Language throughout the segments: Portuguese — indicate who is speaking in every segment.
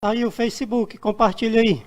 Speaker 1: Tá aí o Facebook, compartilha aí.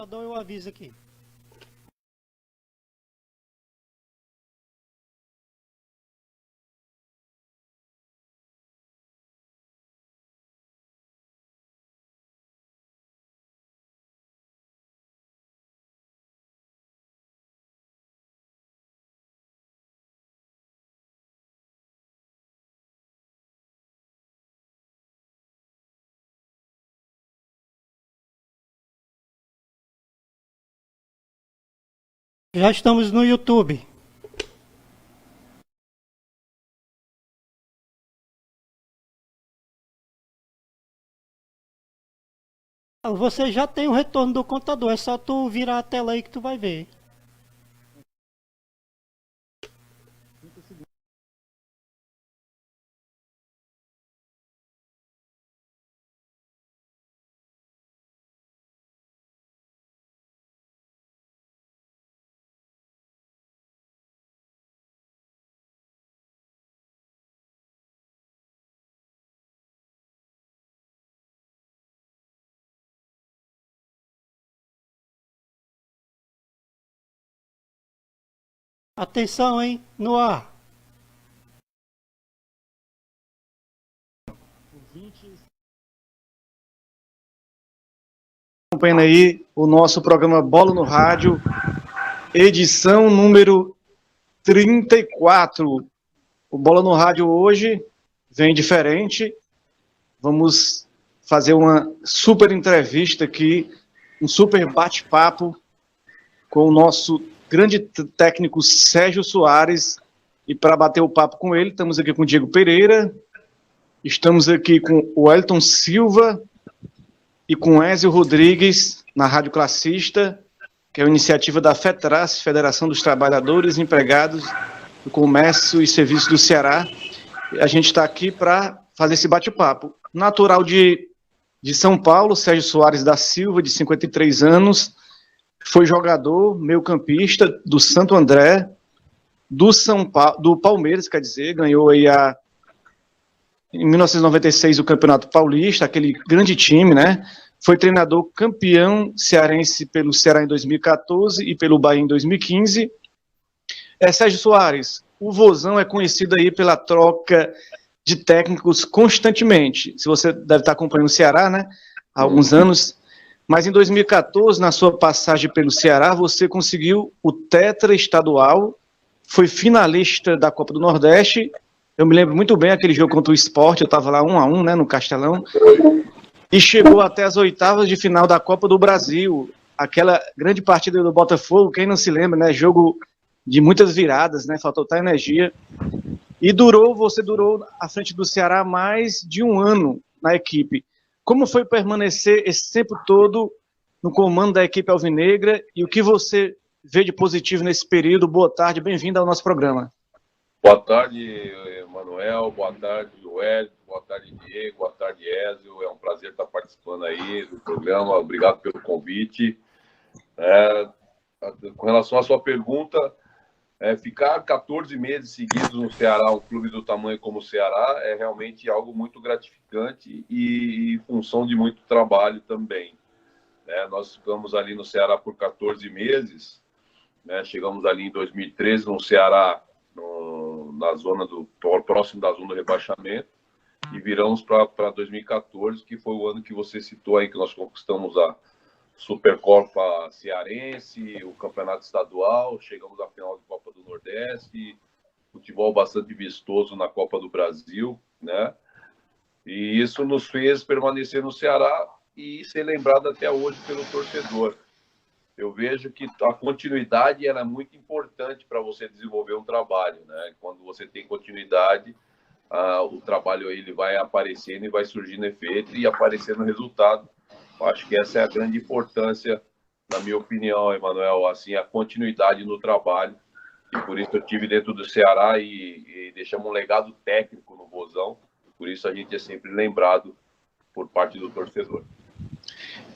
Speaker 1: Só dou o aviso aqui. Já estamos no YouTube. Você já tem o retorno do contador, é só tu virar a tela aí que tu vai ver. Atenção, hein? No ar.
Speaker 2: Acompanhando aí o nosso programa Bola no Rádio, edição número 34. O Bola no Rádio hoje vem diferente. Vamos fazer uma super entrevista aqui, um super bate-papo com o nosso grande técnico Sérgio Soares. E para bater o papo com ele, estamos aqui com o Diego Pereira, estamos aqui com o Wellington Silva e com o Ézio Rodrigues, na Rádio Classista, que é uma iniciativa da FETRAS, Federação dos Trabalhadores e Empregados do Comércio e Serviços do Ceará. A gente está aqui para fazer esse bate-papo. Natural de São Paulo, Sérgio Soares da Silva, de 53 anos, foi jogador, meio-campista do Santo André, do Palmeiras, quer dizer, ganhou aí em 1996 o Campeonato Paulista, aquele grande time, né? Foi treinador campeão cearense pelo Ceará em 2014 e pelo Bahia em 2015. Sérgio Soares, o Vozão é conhecido aí pela troca de técnicos constantemente. Se você deve estar acompanhando o Ceará, né? Há alguns anos. Mas em 2014, na sua passagem pelo Ceará, você conseguiu o tetra estadual, foi finalista da Copa do Nordeste. Eu me lembro muito bem aquele jogo contra o Sport, eu estava lá 1-1, né, no Castelão, e chegou até as oitavas de final da Copa do Brasil, aquela grande partida do Botafogo, quem não se lembra, né, jogo de muitas viradas, né, faltou tanta energia, e você durou à frente do Ceará mais de um ano na equipe. Como foi permanecer esse tempo todo no comando da equipe alvinegra, e o que você vê de positivo nesse período? Boa tarde, bem-vindo ao nosso programa.
Speaker 3: Boa tarde, Manuel. Boa tarde, Wellington. Boa tarde, Diego. Boa tarde, Ézio. É um prazer estar participando aí do programa. Obrigado pelo convite. Com relação à sua pergunta, ficar 14 meses seguidos no Ceará, um clube do tamanho como o Ceará, é realmente algo muito gratificante e função de muito trabalho também. Nós ficamos ali no Ceará por 14 meses, né? Chegamos ali em 2013 no Ceará, na zona próximo da zona do rebaixamento, e viramos para 2014, que foi o ano que você citou aí, que nós conquistamos a Supercopa Cearense, o Campeonato Estadual, chegamos à final de Copa do Nordeste, futebol bastante vistoso na Copa do Brasil, né? E isso nos fez permanecer no Ceará e ser lembrado até hoje pelo torcedor. Eu vejo que a continuidade ela é muito importante para você desenvolver um trabalho, né? Quando você tem continuidade, o trabalho ele vai aparecendo e vai surgindo efeito e aparecendo resultado. Acho que essa é a grande importância, na minha opinião, Emanuel, assim, a continuidade no trabalho. E por isso eu tive dentro do Ceará e deixamos um legado técnico no Vozão. Por isso a gente é sempre lembrado por parte do torcedor.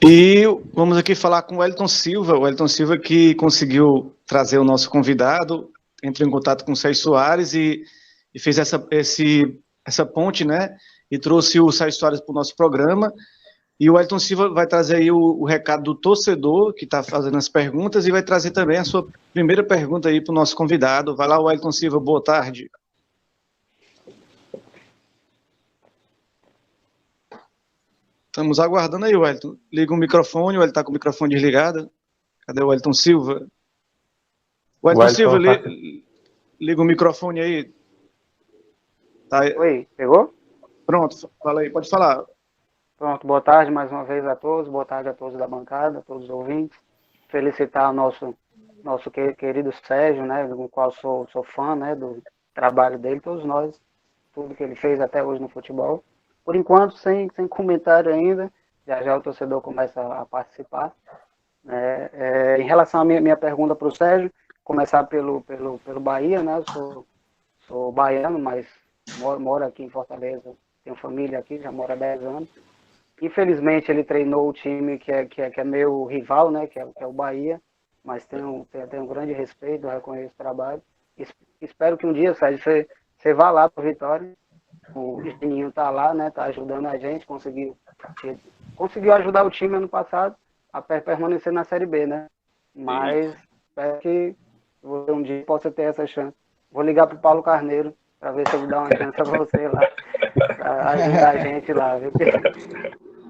Speaker 2: E vamos aqui falar com o Wellington Silva que conseguiu trazer o nosso convidado, entrou em contato com o Sérgio Soares e fez essa ponte, né? E trouxe o Sérgio Soares para o nosso programa. E o Wellington Silva vai trazer aí o recado do torcedor que está fazendo as perguntas e vai trazer também a sua primeira pergunta aí para o nosso convidado. Vai lá, Wellington Silva, boa tarde. Estamos aguardando aí, Wellington. Liga o microfone, ele está com o microfone desligado. Cadê o Wellington Silva? Wellington Silva, liga o microfone aí. Tá.
Speaker 4: Oi, pegou?
Speaker 2: Pronto, fala aí, pode falar.
Speaker 4: Pronto, boa tarde mais uma vez a todos, boa tarde a todos da bancada, a todos os ouvintes. Felicitar o nosso querido Sérgio, né, do qual sou fã, né, do trabalho dele, todos nós, tudo que ele fez até hoje no futebol. Por enquanto, sem comentário ainda, já o torcedor começa a participar. Em relação à minha pergunta para o Sérgio, começar pelo Bahia, né, eu sou baiano, mas moro aqui em Fortaleza, tenho família aqui, já moro há 10 anos. Infelizmente, ele treinou o time que é meu rival, né, que é o Bahia, mas tenho um grande respeito, reconheço o trabalho. Espero que um dia, Sérgio, você vá lá para a Vitória. O Juninho está lá, né, tá ajudando a gente, conseguiu ajudar o time ano passado a permanecer na Série B, né? Mas espero que você um dia possa ter essa chance. Vou ligar para o Paulo Carneiro para ver se ele dá uma chance a você lá, para ajudar a gente lá, viu?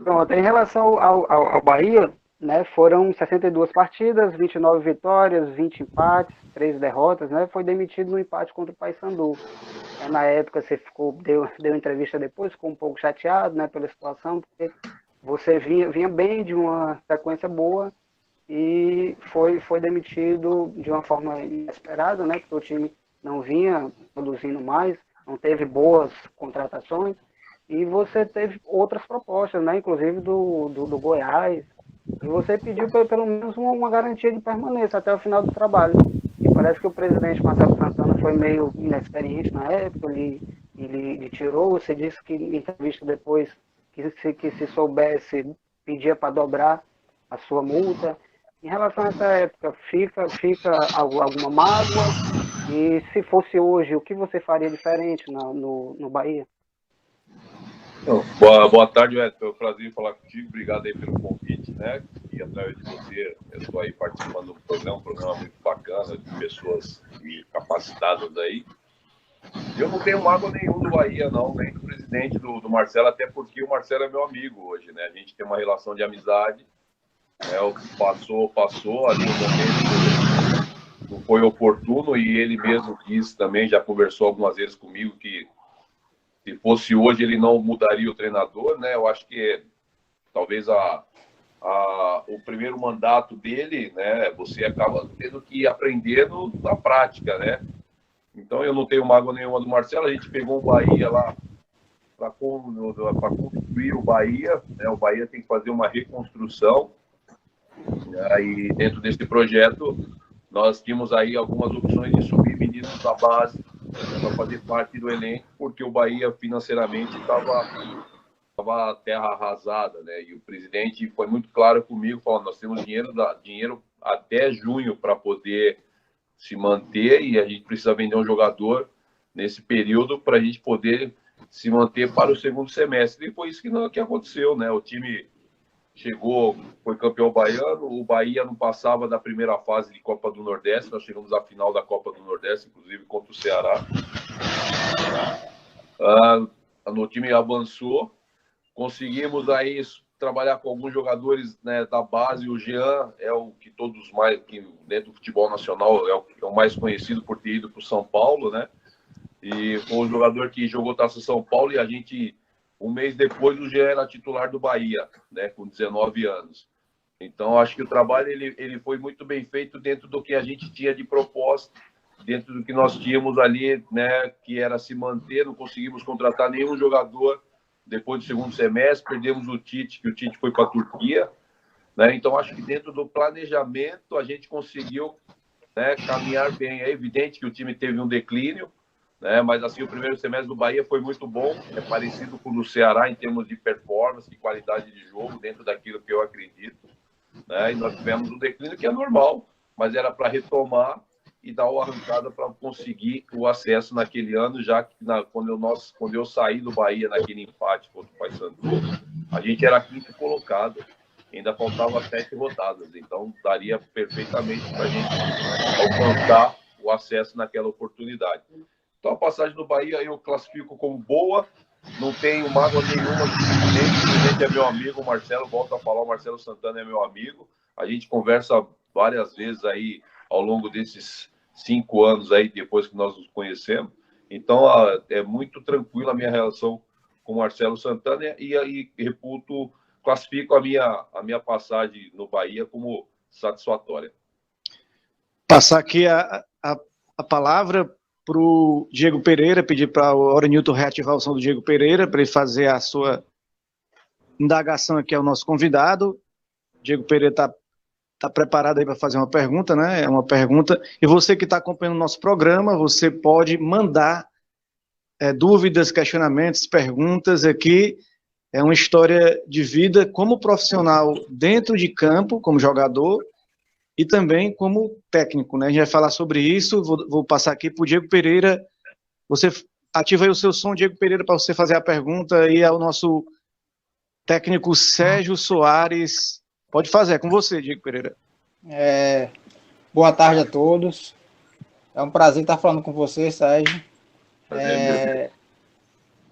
Speaker 4: Pronto, em relação ao Bahia, né, foram 62 partidas, 29 vitórias, 20 empates, 3 derrotas, né, foi demitido no empate contra o Paysandu. Na época você deu entrevista depois, ficou um pouco chateado, né, pela situação, porque você vinha bem de uma sequência boa e foi demitido de uma forma inesperada, né, porque o time não vinha produzindo mais, não teve boas contratações, e você teve outras propostas, né, inclusive do Goiás, e você pediu pelo menos uma garantia de permanência até o final do trabalho. E parece que o presidente Marcelo Santana foi meio inexperiente na época, ele tirou, você disse que em entrevista depois que se soubesse, pedia para dobrar a sua multa. Em relação a essa época, fica alguma mágoa? E se fosse hoje, o que você faria diferente no Bahia?
Speaker 3: Boa tarde, Edson. Foi um prazer falar contigo. Obrigado aí pelo convite, né? E através de você, eu estou aí participando do programa, um programa muito bacana, de pessoas capacitadas aí. Eu não tenho mágoa nenhum do Bahia, não, nem do presidente do Marcelo, até porque o Marcelo é meu amigo hoje, né? A gente tem uma relação de amizade. O que passou, ali no momento não foi oportuno, e ele mesmo disse também, já conversou algumas vezes comigo, que se fosse hoje ele não mudaria o treinador, né? Eu acho que talvez o primeiro mandato dele, né? Você acaba tendo que aprender na prática, né? Então eu não tenho mágoa nenhuma do Marcelo. A gente pegou o Bahia lá para construir o Bahia, né? O Bahia tem que fazer uma reconstrução. Aí dentro desse projeto nós tínhamos aí algumas opções de subir meninos da base para fazer parte do elenco, porque o Bahia financeiramente estava terra arrasada, né? E o presidente foi muito claro comigo, falando: nós temos dinheiro até junho para poder se manter, e a gente precisa vender um jogador nesse período para a gente poder se manter para o segundo semestre. E foi isso que aconteceu, né? O time chegou, foi campeão baiano, o Bahia não passava da primeira fase de Copa do Nordeste, nós chegamos à final da Copa do Nordeste, inclusive contra o Ceará. O time avançou, conseguimos aí trabalhar com alguns jogadores, né, da base. O Jean é o que todos mais, que dentro do futebol nacional é o mais conhecido por ter ido para o São Paulo, né? E foi um jogador que jogou Taça São Paulo, e a gente, um mês depois, o Jean era titular do Bahia, né, com 19 anos. Então, acho que o trabalho ele foi muito bem feito dentro do que a gente tinha de proposta. dentro do que nós tínhamos ali, né, que era se manter, não conseguimos contratar nenhum jogador depois do segundo semestre, perdemos o Tite, que o Tite foi para a Turquia, né? Então acho que dentro do planejamento a gente conseguiu, né, caminhar bem. É evidente que o time teve um declínio, né, mas assim o primeiro semestre do Bahia foi muito bom, é parecido com o do Ceará em termos de performance, de qualidade de jogo, dentro daquilo que eu acredito, né? E nós tivemos um declínio que é normal, mas era para retomar e dar uma arrancada para conseguir o acesso naquele ano, já que quando eu saí do Bahia naquele empate contra o Paysandu, a gente era quinto colocado, ainda faltava 7 rodadas, então daria perfeitamente para a gente alcançar o acesso naquela oportunidade. Então a passagem do Bahia eu classifico como boa, não tenho mágoa nenhuma, o presidente é meu amigo, o Marcelo, volta a falar, o Marcelo Santana é meu amigo, a gente conversa várias vezes aí ao longo desses 5 anos aí, depois que nós nos conhecemos. Então, é muito tranquila a minha relação com o Marcelo Santana e aí classifico a minha passagem no Bahia como satisfatória.
Speaker 2: Passar aqui a palavra para o Diego Pereira, pedir para o Orenilton reativar o som do Diego Pereira, para ele fazer a sua indagação aqui ao nosso convidado. Diego Pereira está preparado aí para fazer uma pergunta, né? É uma pergunta. E você que está acompanhando o nosso programa, você pode mandar dúvidas, questionamentos, perguntas aqui. É uma história de vida como profissional dentro de campo, como jogador, e também como técnico, né? A gente vai falar sobre isso. Vou passar aqui para o Diego Pereira. Você ativa aí o seu som, Diego Pereira, para você fazer a pergunta aí ao nosso técnico Sérgio Soares. Pode fazer, é com você, Diego Pereira.
Speaker 5: Boa tarde a todos. É um prazer estar falando com você, Sérgio.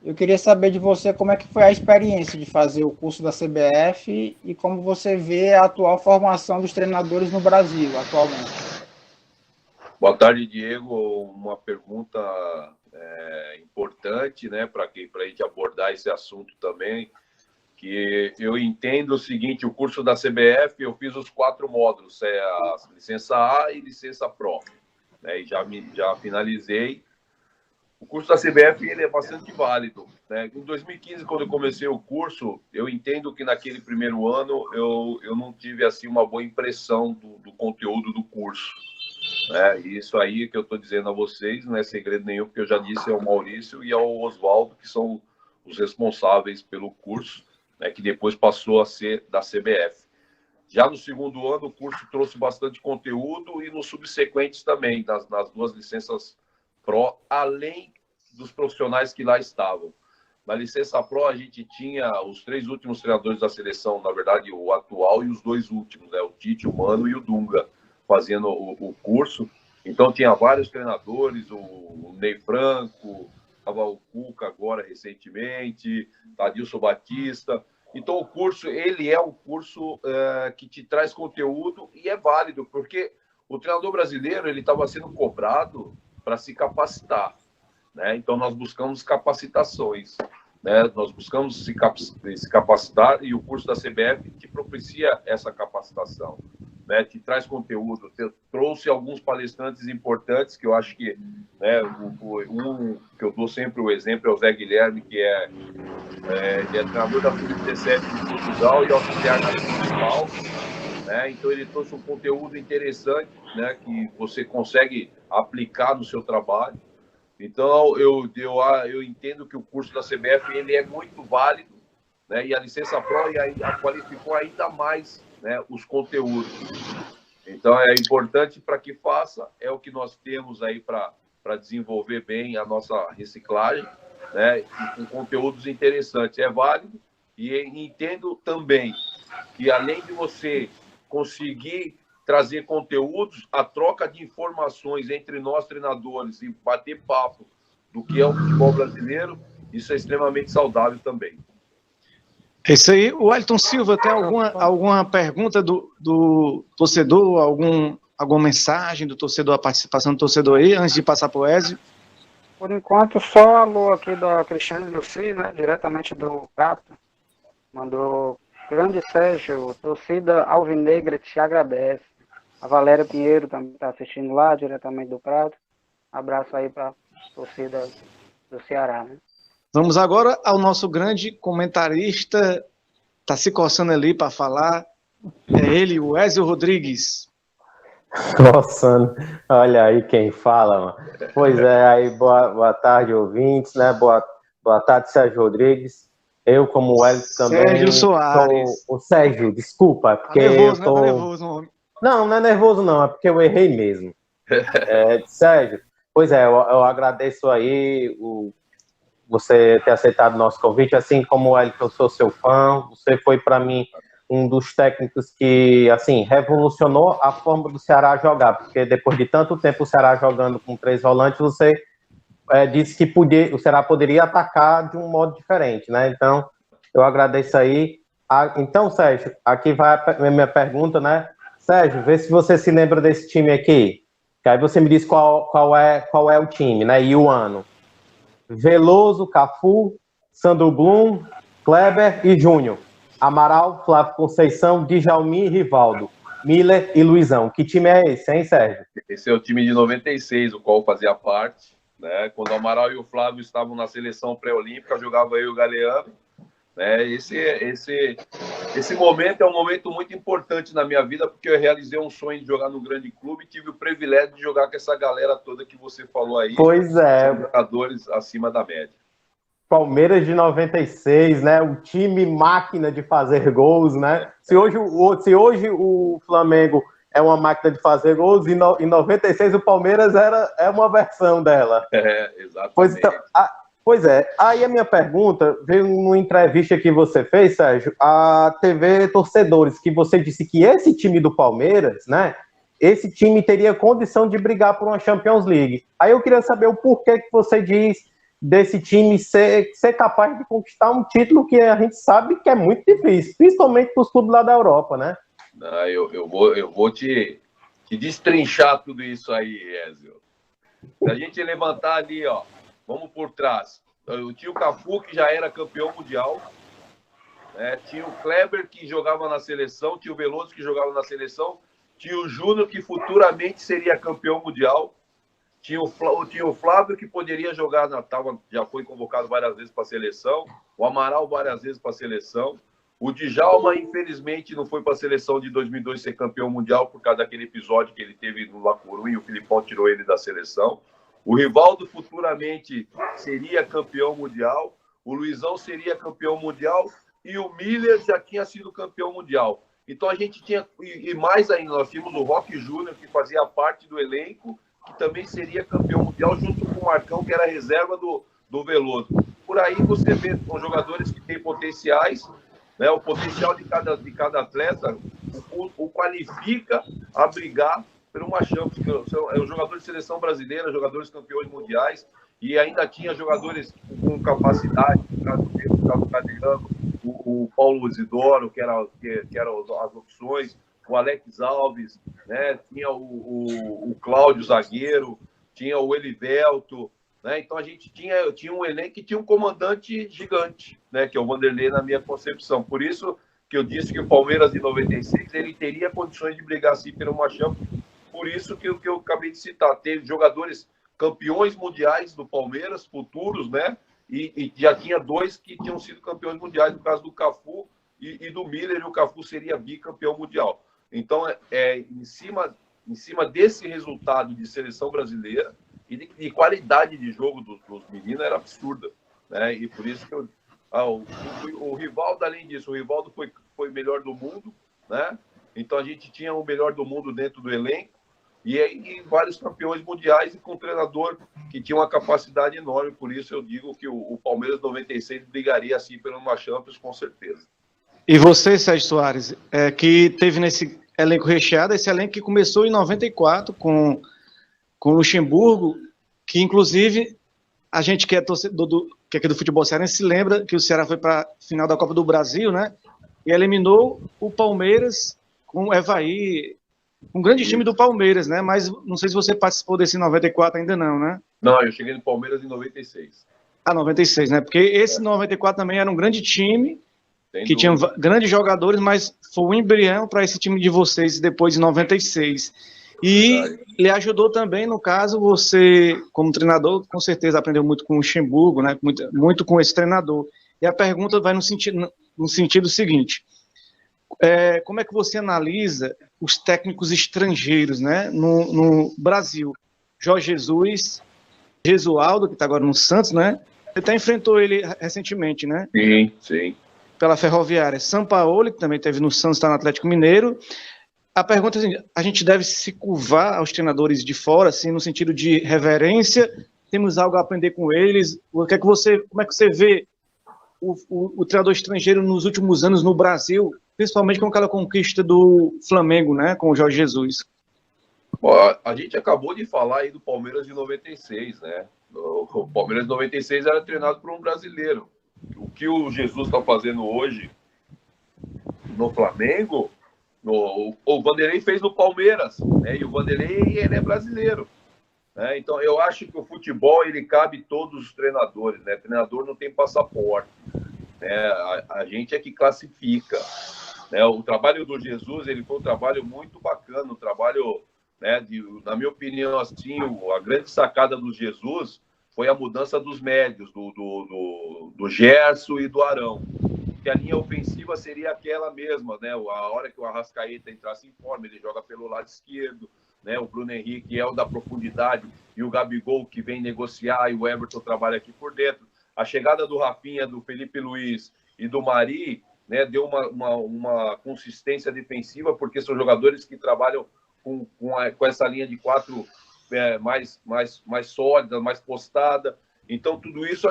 Speaker 5: Eu queria saber de você como é que foi a experiência de fazer o curso da CBF e como você vê a atual formação dos treinadores no Brasil, atualmente.
Speaker 3: Boa tarde, Diego. Uma pergunta importante, né, para a gente abordar esse assunto também, que eu entendo o seguinte: o curso da CBF, eu fiz os 4 módulos, a licença A e licença Pro, né, e já finalizei. O curso da CBF ele é bastante válido, né? Em 2015, quando eu comecei o curso, eu entendo que naquele primeiro ano eu não tive assim uma boa impressão do conteúdo do curso, né? E isso aí que eu estou dizendo a vocês não é segredo nenhum, porque eu já disse ao Maurício e ao Oswaldo, que são os responsáveis pelo curso, né, que depois passou a ser da CBF. Já no segundo ano, o curso trouxe bastante conteúdo e nos subsequentes também, nas 2 licenças Pro, além dos profissionais que lá estavam. Na licença Pro, a gente tinha os 3 últimos treinadores da seleção, na verdade, o atual e os 2 últimos, né, o Tite, o Mano e o Dunga, fazendo o curso. Então, tinha vários treinadores, o Ney Franco, o Cuca agora recentemente, Tadilson Batista. Então, o curso, ele é um curso que te traz conteúdo e é válido, porque o treinador brasileiro, ele estava sendo cobrado para se capacitar, né? Então, nós buscamos capacitações, né? Nós buscamos se capacitar e o curso da CBF te propicia essa capacitação, né? Te traz conteúdo, trouxe alguns palestrantes importantes que eu acho que, né, um que eu dou sempre o exemplo é o Zé Guilherme, que é treinador da Sub-17 de Portugal e auxiliar na principal, né? Então ele trouxe um conteúdo interessante, né, que você consegue aplicar no seu trabalho. Então eu entendo que o curso da CBF ele é muito válido, né, e a licença Pro qualificou ainda mais, né, os conteúdos. Então é importante para que faça, é o que nós temos aí para desenvolver bem a nossa reciclagem, né, e com conteúdos interessantes. É válido e entendo também que além de você conseguir trazer conteúdos, a troca de informações entre nós treinadores e bater papo do que é o futebol brasileiro, isso é extremamente saudável também.
Speaker 2: É isso aí. O Wellington Silva, tem alguma pergunta do torcedor, alguma mensagem do torcedor, a participação do torcedor aí, antes de passar para o Ezio?
Speaker 4: Por enquanto, só alô aqui da Cristiane Luci, né, diretamente do Prato. Mandou: grande Sérgio, torcida alvinegra te agradece. A Valéria Pinheiro também está assistindo lá, diretamente do Prato. Abraço aí para a torcida do Ceará, né?
Speaker 2: Vamos agora ao nosso grande comentarista, tá se coçando ali para falar, é ele, o Ezio Rodrigues.
Speaker 6: Nossa, olha aí quem fala, mano. Pois é, aí boa tarde, ouvintes, né? Boa tarde, Sérgio Rodrigues. Eu, como o Hélio também.
Speaker 2: Sérgio Soares.
Speaker 6: O Sérgio, desculpa, porque
Speaker 2: nervoso,
Speaker 6: eu tô.
Speaker 2: Tá nervoso, homem.
Speaker 6: Não é nervoso, não, é porque eu errei mesmo. Sérgio, pois é, eu agradeço aí você ter aceitado o nosso convite, assim como o Hélio, que eu sou seu fã, você foi para mim um dos técnicos que, assim, revolucionou a forma do Ceará jogar, porque depois de tanto tempo o Ceará jogando com 3 volantes, você disse que o Ceará poderia atacar de um modo diferente, né? Então, eu agradeço aí. Então, Sérgio, aqui vai a minha pergunta, né? Sérgio, vê se você se lembra desse time aqui, que aí você me diz qual é o time, né? E o ano. Veloso, Cafu, Sandro Blum, Kleber e Júnior. Amaral, Flávio Conceição, Djalmin e Rivaldo, Miller e Luizão. Que time é esse, hein, Sérgio?
Speaker 3: Esse é o time de 96, o qual fazia parte, né? Quando o Amaral e o Flávio estavam na seleção pré-olímpica, jogava eu e o Galeano, né? Esse momento é um momento muito importante na minha vida, porque eu realizei um sonho de jogar no grande clube e tive o privilégio de jogar com essa galera toda que você falou aí.
Speaker 6: Pois é.
Speaker 3: Jogadores acima da média.
Speaker 6: Palmeiras de 96, né? O time máquina de fazer gols, né? Se hoje o Flamengo é uma máquina de fazer gols, em 96 o Palmeiras é uma versão dela.
Speaker 3: Exatamente.
Speaker 6: Pois é. Aí a minha pergunta veio numa entrevista que você fez, Sérgio, à TV Torcedores, que você disse que esse time do Palmeiras, né? Esse time teria condição de brigar por uma Champions League. Aí eu queria saber o porquê que você diz desse time ser capaz de conquistar um título que a gente sabe que é muito difícil, principalmente para os clubes lá da Europa, né?
Speaker 3: Não, eu vou te destrinchar tudo isso aí, Ezio. Se a gente levantar ali, ó, vamos por trás. Eu tinha o Cafu, que já era campeão mundial, né? Tinha o Kleber, que jogava na seleção, tinha o Veloso, que jogava na seleção, tinha o Júnior, que futuramente seria campeão mundial, tinha o Flávio, que poderia jogar, já foi convocado várias vezes para a seleção, o Amaral várias vezes para a seleção, o Djalma, infelizmente, não foi para a seleção de 2002 ser campeão mundial por causa daquele episódio que ele teve no La Coruña e o Filipão tirou ele da seleção. O Rivaldo futuramente seria campeão mundial, o Luizão seria campeão mundial e o Miller já tinha sido campeão mundial. Então a gente tinha, e mais ainda, nós tínhamos o Roque Júnior, que fazia parte do elenco, que também seria campeão mundial, junto com o Marcão, que era reserva do Veloso. Por aí você vê, são jogadores que têm potenciais, né? O potencial de cada atleta o qualifica a brigar por uma Champions. É um jogador de seleção brasileira, jogadores campeões mundiais, e ainda tinha jogadores com capacidade, o Paulo Isidoro, que eram as opções, o Alex Alves, né? Tinha o Cláudio Zagueiro, tinha o Elivelto, né? Então a gente tinha um elenco que tinha um comandante gigante, né? Que é o Vanderlei, na minha concepção. Por isso que eu disse que o Palmeiras de 96 ele teria condições de brigar assim por uma Champions. Por isso que eu acabei de citar, teve jogadores campeões mundiais do Palmeiras, futuros, né? E já tinha 2 que tinham sido campeões mundiais, no caso do Cafu e do Miller, e o Cafu seria bicampeão mundial. Então, em cima desse resultado de seleção brasileira e de qualidade de jogo dos meninos, era absurda, né? E por isso que o Rivaldo, além disso, o Rivaldo foi melhor do mundo, né? Então a gente tinha o melhor do mundo dentro do elenco e vários campeões mundiais e com um treinador que tinha uma capacidade enorme. Por isso eu digo que o Palmeiras 96 brigaria assim pela uma Champions, com certeza.
Speaker 2: E você, Sérgio Soares, que teve nesse elenco recheado, esse elenco que começou em 94 com o Luxemburgo, que inclusive a gente que é torcedor que é aqui do futebol cearense se lembra que o Ceará foi para a final da Copa do Brasil, né? E eliminou o Palmeiras com o Evaí, um grande time do Palmeiras, né? Mas não sei se você participou desse 94 ainda não, né?
Speaker 3: Não, eu cheguei no Palmeiras em 96.
Speaker 2: 96, né? Porque esse 94 também era um grande time, que tinha grandes jogadores, mas foi um embrião para esse time de vocês depois de 96. E
Speaker 3: Verdade.
Speaker 2: lhe ajudou também, no caso, você, como treinador, com certeza aprendeu muito com o Luxemburgo, né? Muito com esse treinador. E a pergunta vai no sentido seguinte: como é que você analisa os técnicos estrangeiros, né? No Brasil, Jorge Jesus, Gesualdo, que está agora no Santos, né? Você até enfrentou ele recentemente, né?
Speaker 3: Sim, sim.
Speaker 2: Pela Ferroviária. Sampaoli, que também teve no Santos, está no Atlético Mineiro. A pergunta é assim, a gente deve se curvar aos treinadores de fora, assim, no sentido de reverência? Temos algo a aprender com eles? Como é que você vê o treinador estrangeiro nos últimos anos no Brasil, principalmente com aquela conquista do Flamengo, né, com o Jorge Jesus?
Speaker 3: Bom, a gente acabou de falar aí do Palmeiras de 96, né? O Palmeiras de 96 era treinado por um brasileiro. O que o Jesus está fazendo hoje no Flamengo, o Vanderlei fez no Palmeiras, né? E o Vanderlei, ele é brasileiro, né? Então, eu acho que o futebol, ele cabe todos os treinadores, né? Treinador não tem passaporte, né? A gente é que classifica, né? O trabalho do Jesus, ele foi um trabalho muito bacana, um trabalho, né, na minha opinião, assim, a grande sacada do Jesus foi a mudança dos médios, do Gerson e do Arão. Que a linha ofensiva seria aquela mesma, né? A hora que o Arrascaeta entrasse em forma, ele joga pelo lado esquerdo, né? O Bruno Henrique é o da profundidade e o Gabigol que vem negociar e o Everton trabalha aqui por dentro. A chegada do Rafinha, do Felipe Luiz e do Mari, né, deu uma consistência defensiva, porque são jogadores que trabalham com essa linha de quatro mais sólida, mais postada. Então, tudo isso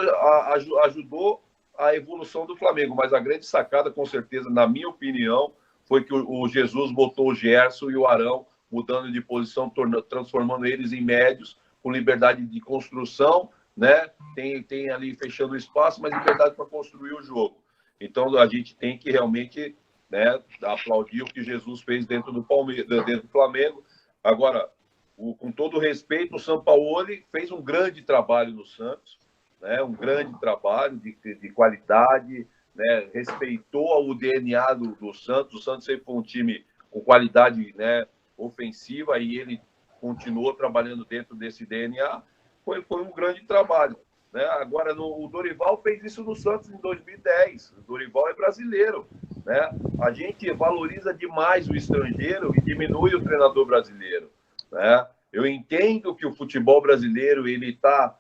Speaker 3: ajudou a evolução do Flamengo, mas a grande sacada, com certeza, na minha opinião, foi que o Jesus botou o Gerson e o Arão mudando de posição, transformando eles em médios, com liberdade de construção, né? Tem ali fechando o espaço, mas liberdade para construir o jogo. Então, a gente tem que realmente, né, aplaudir o que Jesus fez dentro do Palmeiras, dentro do Flamengo. Agora, com todo respeito, o Sampaoli fez um grande trabalho no Santos, né, um grande trabalho de qualidade, né, respeitou o DNA do Santos. O Santos sempre foi um time com qualidade, né, ofensiva, e ele continuou trabalhando dentro desse DNA. Foi um grande trabalho, né? Agora, o Dorival fez isso no Santos em 2010. O Dorival é brasileiro, né? A gente valoriza demais o estrangeiro e diminui o treinador brasileiro, né? Eu entendo que o futebol brasileiro ele tá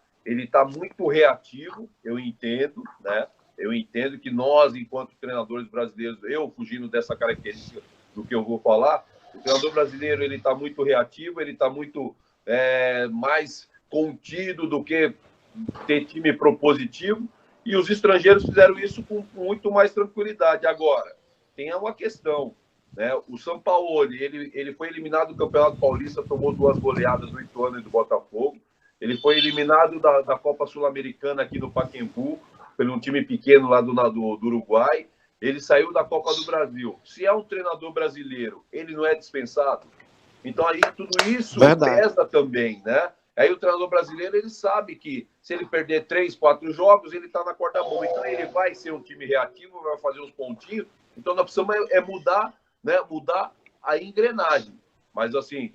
Speaker 3: muito reativo, eu entendo, né? Eu entendo que nós, enquanto treinadores brasileiros, eu fugindo dessa característica do que eu vou falar, o treinador brasileiro ele está muito reativo, ele está muito mais contido do que ter time propositivo, e os estrangeiros fizeram isso com muito mais tranquilidade. Agora, tem uma questão, né? O Sampaoli, ele foi eliminado do Campeonato Paulista, tomou 2 goleadas do Ituano e do Botafogo. Ele foi eliminado da Copa Sul-Americana aqui no Pacaembu, por um time pequeno lá do Uruguai. Ele saiu da Copa do Brasil. Se é um treinador brasileiro, ele não é dispensado? Então, aí tudo isso pesa também, né? Aí o treinador brasileiro, ele sabe que se ele perder 3, 4 jogos, ele está na corda bamba. Então, ele vai ser um time reativo, vai fazer uns pontinhos. Então, nós precisamos mudar, né? Mudar a engrenagem. Mas, assim,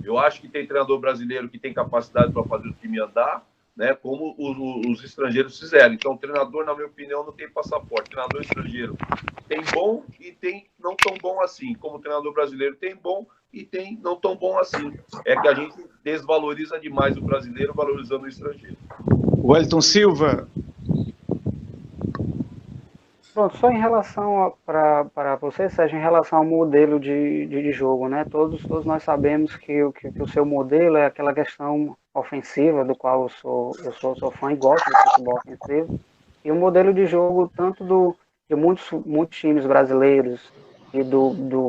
Speaker 3: eu acho que tem treinador brasileiro que tem capacidade para fazer o time andar, né, como os estrangeiros fizeram. Então, o treinador, na minha opinião, não tem passaporte. O treinador estrangeiro tem bom e tem não tão bom assim. Como o treinador brasileiro tem bom e tem não tão bom assim. É que a gente desvaloriza demais o brasileiro valorizando o estrangeiro.
Speaker 2: Wellington Silva.
Speaker 4: Pronto, só em relação para você, Sérgio, em relação ao modelo de jogo, né? Todos nós sabemos que o seu modelo é aquela questão ofensiva, do qual eu sou fã e gosto do futebol ofensivo. E o modelo de jogo, tanto de muitos times brasileiros e do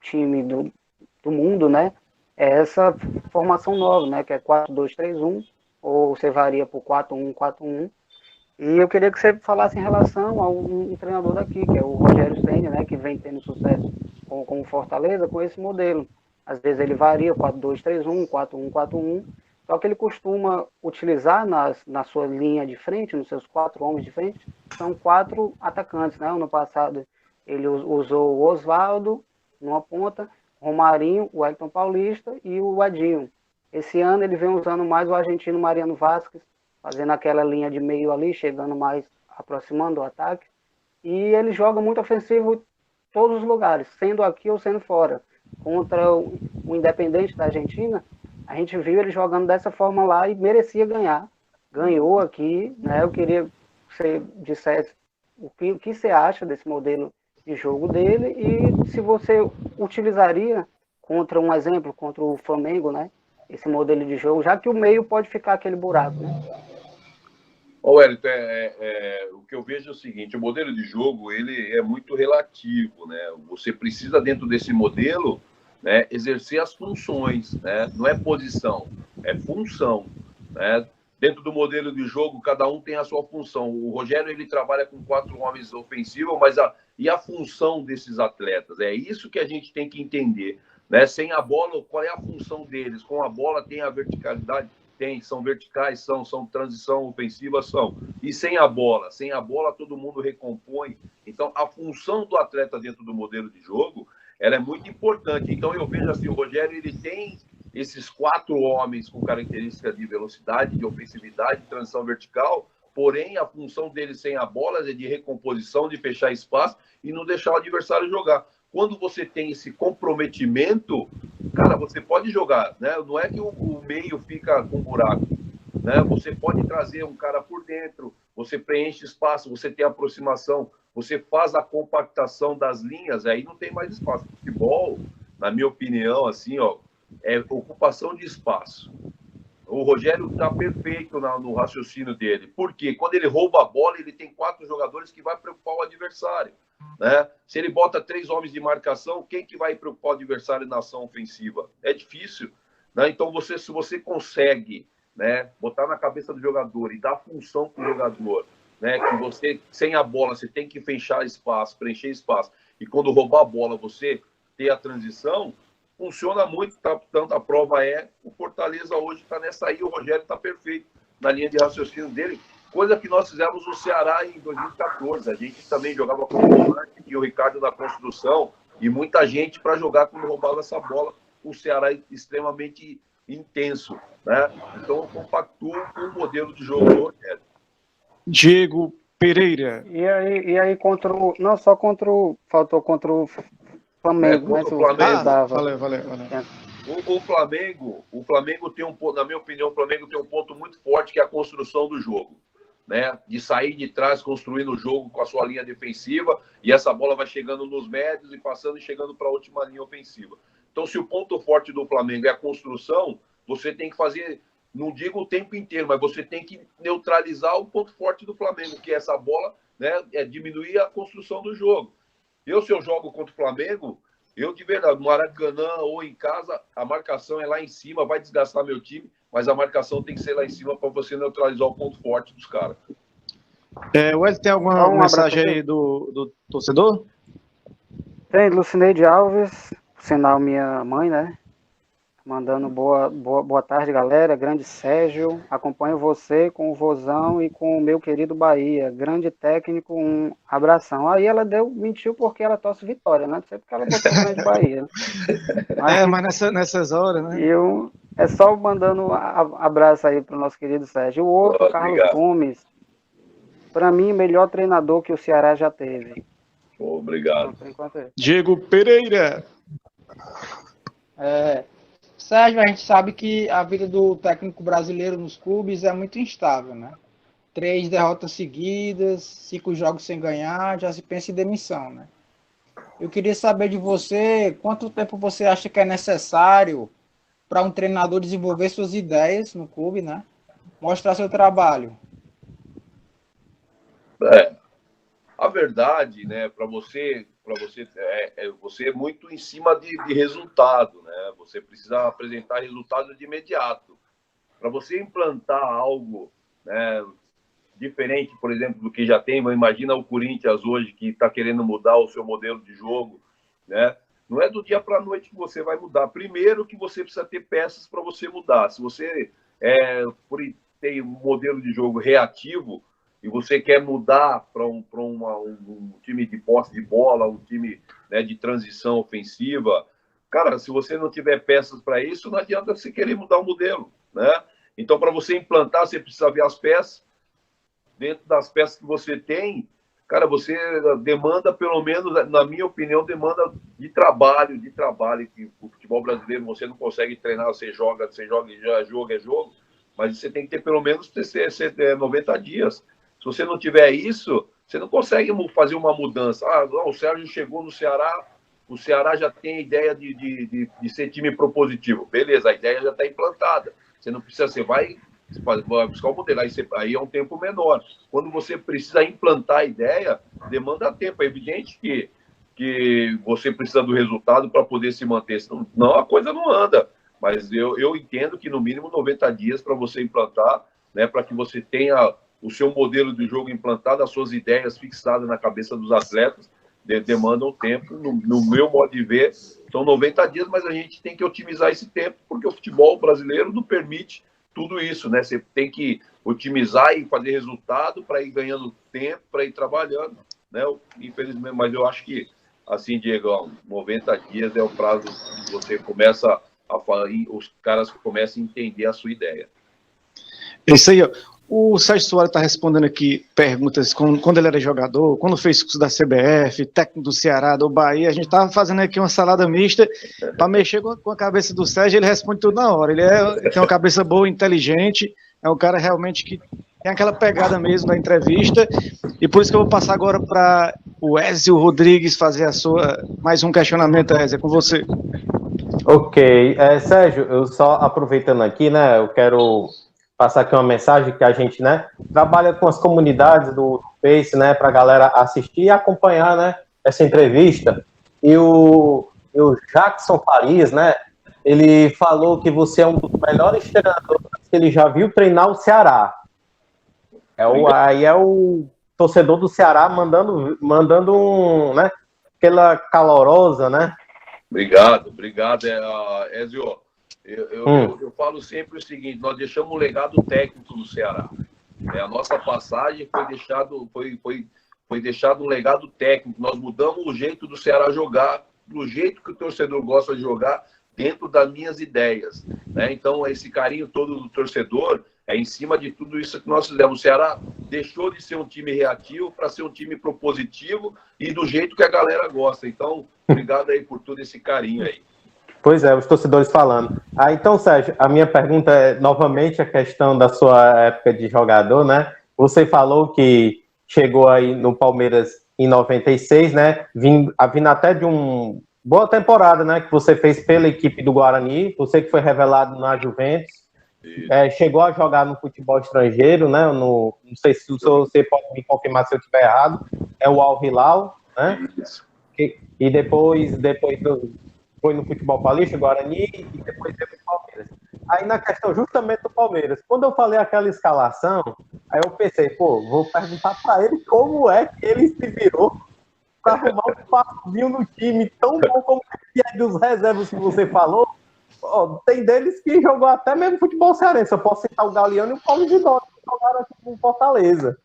Speaker 4: time do mundo, né? É essa formação nova, né? Que é 4-2-3-1, ou você varia por 4-1-4-1. E eu queria que você falasse em relação a um treinador daqui, que é o Rogério Ceni, né, que vem tendo sucesso com o Fortaleza, com esse modelo. Às vezes ele varia 4-2-3-1, 4-1-4-1, só que ele costuma utilizar na sua linha de frente, nos seus 4 homens de frente, são 4 atacantes, né? Ano passado ele usou o Oswaldo numa ponta, Romarinho, o Wellington Paulista e o Adinho. Esse ano ele vem usando mais o argentino Mariano Vasquez, fazendo aquela linha de meio ali, chegando mais, aproximando o ataque. E ele joga muito ofensivo em todos os lugares, sendo aqui ou sendo fora. Contra o Independente da Argentina, a gente viu ele jogando dessa forma lá e merecia ganhar. Ganhou aqui, né? Eu queria que você dissesse o que você acha desse modelo de jogo dele e se você utilizaria contra um exemplo, contra o Flamengo, né? Esse modelo de jogo, já que o meio pode ficar aquele buraco, né?
Speaker 3: Ô, Wellington, o que eu vejo é o seguinte, o modelo de jogo, ele é muito relativo, né? Você precisa, dentro desse modelo, né, exercer as funções, né? Não é posição, é função, né? Dentro do modelo de jogo, cada um tem a sua função. O Rogério, ele trabalha com 4 homens ofensivos, mas e a função desses atletas? É isso que a gente tem que entender, né? Sem a bola, qual é a função deles? Com a bola tem a verticalidade? Tem, são verticais, são transição ofensiva, são. E sem a bola todo mundo recompõe. Então, a função do atleta dentro do modelo de jogo, ela é muito importante. Então, eu vejo assim, o Rogério, ele tem esses 4 homens com características de velocidade, de ofensividade, de transição vertical, porém, a função deles sem a bola é de recomposição, de fechar espaço e não deixar o adversário jogar. Quando você tem esse comprometimento, cara, você pode jogar, né? Não é que o meio fica com buraco, né? Você pode trazer um cara por dentro, você preenche espaço, você tem aproximação, você faz a compactação das linhas, aí não tem mais espaço. Futebol, na minha opinião, assim, ó, é ocupação de espaço. O Rogério está perfeito no raciocínio dele. Por quê? Quando ele rouba a bola, ele tem 4 jogadores que vai preocupar o adversário, né? Se ele bota 3 homens de marcação, quem que vai preocupar o adversário na ação ofensiva? É difícil, né? Então, se você consegue, né, botar na cabeça do jogador e dar função para o jogador, né, que você, sem a bola, você tem que fechar espaço, preencher espaço, e quando roubar a bola, você ter a transição, funciona muito, tá? Tanto a prova o Fortaleza hoje está nessa aí, o Rogério está perfeito na linha de raciocínio dele, coisa que nós fizemos no Ceará em 2014. A gente também jogava com o volante e o Ricardo da construção e muita gente para jogar quando roubava essa bola. O Ceará é extremamente intenso, né? Então eu compactuo com o modelo de jogo do Rogério.
Speaker 2: Diego Pereira.
Speaker 4: E aí não só faltou contra o Flamengo, né?
Speaker 3: Contra o Flamengo.
Speaker 2: Valeu.
Speaker 3: O Flamengo tem um ponto, na minha opinião, o Flamengo tem um ponto muito forte que é a construção do jogo, né? De sair de trás, construindo o jogo com a sua linha defensiva e essa bola vai chegando nos médios e passando e chegando para a última linha ofensiva. Então, se o ponto forte do Flamengo é a construção, você tem que fazer, não digo o tempo inteiro, mas você tem que neutralizar o ponto forte do Flamengo, que é essa bola, né? É diminuir a construção do jogo. Se eu jogo contra o Flamengo, eu de verdade, no Maracanã ou em casa, a marcação é lá em cima, vai desgastar meu time, mas a marcação tem que ser lá em cima para você neutralizar o ponto forte dos caras.
Speaker 2: Wellington, tem alguma mensagem aí do torcedor?
Speaker 4: Tem, Lucineide Alves, por sinal minha mãe, né? Mandando boa tarde, galera. Grande Sérgio, acompanho você com o Vozão e com o meu querido Bahia. Grande técnico, um abração. Aí ela mentiu porque ela torce Vitória, né? Não sei porque ela botou Grande Bahia. Né?
Speaker 2: Mas nessas horas, né?
Speaker 4: É só mandando um abraço aí pro nosso querido Sérgio. O outro, Carlos Gomes, para mim, melhor treinador que o Ceará já teve.
Speaker 3: Obrigado.
Speaker 4: Então,
Speaker 2: Diego Pereira.
Speaker 5: Sérgio, a gente sabe que a vida do técnico brasileiro nos clubes é muito instável, né? 3 derrotas seguidas, 5 jogos sem ganhar, já se pensa em demissão, né? Eu queria saber de você, quanto tempo você acha que é necessário para um treinador desenvolver suas ideias no clube, né? Mostrar seu trabalho.
Speaker 3: A verdade, né, para você é muito em cima de resultado, né? Você precisa apresentar resultado de imediato. Para você implantar algo, né, diferente, por exemplo, do que já tem, imagina o Corinthians hoje que está querendo mudar o seu modelo de jogo, né? Não é do dia para a noite que você vai mudar. Primeiro que você precisa ter peças para você mudar. Se você tem um modelo de jogo reativo, e você quer mudar para um time de posse de bola, um time, né, de transição ofensiva, Cara, se você não tiver peças para isso, não adianta você querer mudar o modelo, né? Então, para você implantar, você precisa ver as peças. Dentro das peças que você tem, cara, você demanda, pelo menos, na minha opinião, demanda de trabalho, que o futebol brasileiro você não consegue treinar, você joga, já é jogo, mas você tem que ter pelo menos 90 dias. Se você não tiver isso, você não consegue fazer uma mudança. Ah, não, o Sérgio chegou no Ceará, o Ceará já tem a ideia de ser time propositivo. Beleza, a ideia já está implantada. Você não precisa, você vai buscar o modelo, aí é um tempo menor. Quando você precisa implantar a ideia, demanda tempo. É evidente que você precisa do resultado para poder se manter. Senão a coisa não anda. Mas eu entendo que no mínimo 90 dias para você implantar, né, para que você tenha o seu modelo de jogo implantado, as suas ideias fixadas na cabeça dos atletas, demandam tempo. No meu modo de ver, são 90 dias, mas a gente tem que otimizar esse tempo, porque o futebol brasileiro não permite tudo isso, né? Você tem que otimizar e fazer resultado para ir ganhando tempo, para ir trabalhando, né? Infelizmente, mas eu acho que, assim, Diego, 90 dias é o prazo que você começa a falar, os caras começam a entender a sua ideia.
Speaker 2: Isso aí, ó. O Sérgio Soares está respondendo aqui perguntas quando ele era jogador, quando fez curso da CBF, técnico do Ceará, do Bahia. A gente estava fazendo aqui uma salada mista para mexer com a cabeça do Sérgio. Ele responde tudo na hora. Ele tem uma cabeça boa, inteligente, é um cara realmente que tem aquela pegada mesmo da entrevista. E por isso que eu vou passar agora para o Ezio Rodrigues fazer mais um questionamento, Ezio, é com você.
Speaker 6: Ok. Sérgio, eu só aproveitando aqui, né, eu quero passar aqui uma mensagem que a gente, né, trabalha com as comunidades do Face, né, para a galera assistir e acompanhar, né, essa entrevista. E o Jackson Farias, né, ele falou que você é um dos melhores treinadores que ele já viu treinar o Ceará. Aí é o torcedor do Ceará mandando né, aquela calorosa, né?
Speaker 3: Obrigado, Ezio. Eu falo sempre o seguinte: nós deixamos um legado técnico no Ceará. A nossa passagem foi deixado um legado técnico. Nós mudamos o jeito do Ceará jogar, do jeito que o torcedor gosta de jogar, dentro das minhas ideias, né? Então, esse carinho todo do torcedor é em cima de tudo isso que nós fizemos. O Ceará deixou de ser um time reativo para ser um time propositivo e do jeito que a galera gosta. Então, obrigado aí por todo esse carinho aí.
Speaker 6: Pois é, os torcedores falando. Então, Sérgio, a minha pergunta é novamente a questão da sua época de jogador, né? Você falou que chegou aí no Palmeiras em 96, né? Vindo até de uma boa temporada, né? Que você fez pela equipe do Guarani, você que foi revelado na Juventus. Chegou a jogar no futebol estrangeiro, né? Não sei se você pode me confirmar se eu estiver errado. É o Al Hilal, né? E depois foi no futebol paulista, Guarani, e depois veio pro Palmeiras. Aí na questão justamente do Palmeiras, quando eu falei aquela escalação, aí eu pensei, vou perguntar para ele como é que ele se virou para arrumar um passinho no time tão bom como é dos reservas que você falou. Tem deles que jogou até mesmo futebol cearense. Eu posso citar o Galeano e o Paulo de Dó, que jogaram aqui com Fortaleza.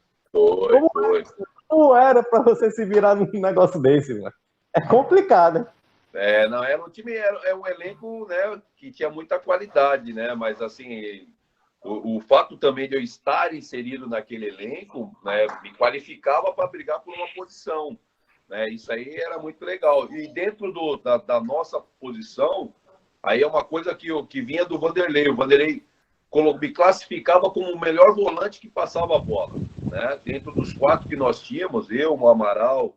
Speaker 6: Como era para você se virar num negócio desse, mano? É complicado, né?
Speaker 3: Não, era um time, era um elenco, né, que tinha muita qualidade, né? Mas assim, o fato também de eu estar inserido naquele elenco, né, me qualificava para brigar por uma posição, né? Isso aí era muito legal. E dentro da nossa posição, aí é uma coisa que vinha do Vanderlei. O Vanderlei me classificava como o melhor volante que passava a bola, né? Dentro dos 4 que nós tínhamos, eu, o Amaral,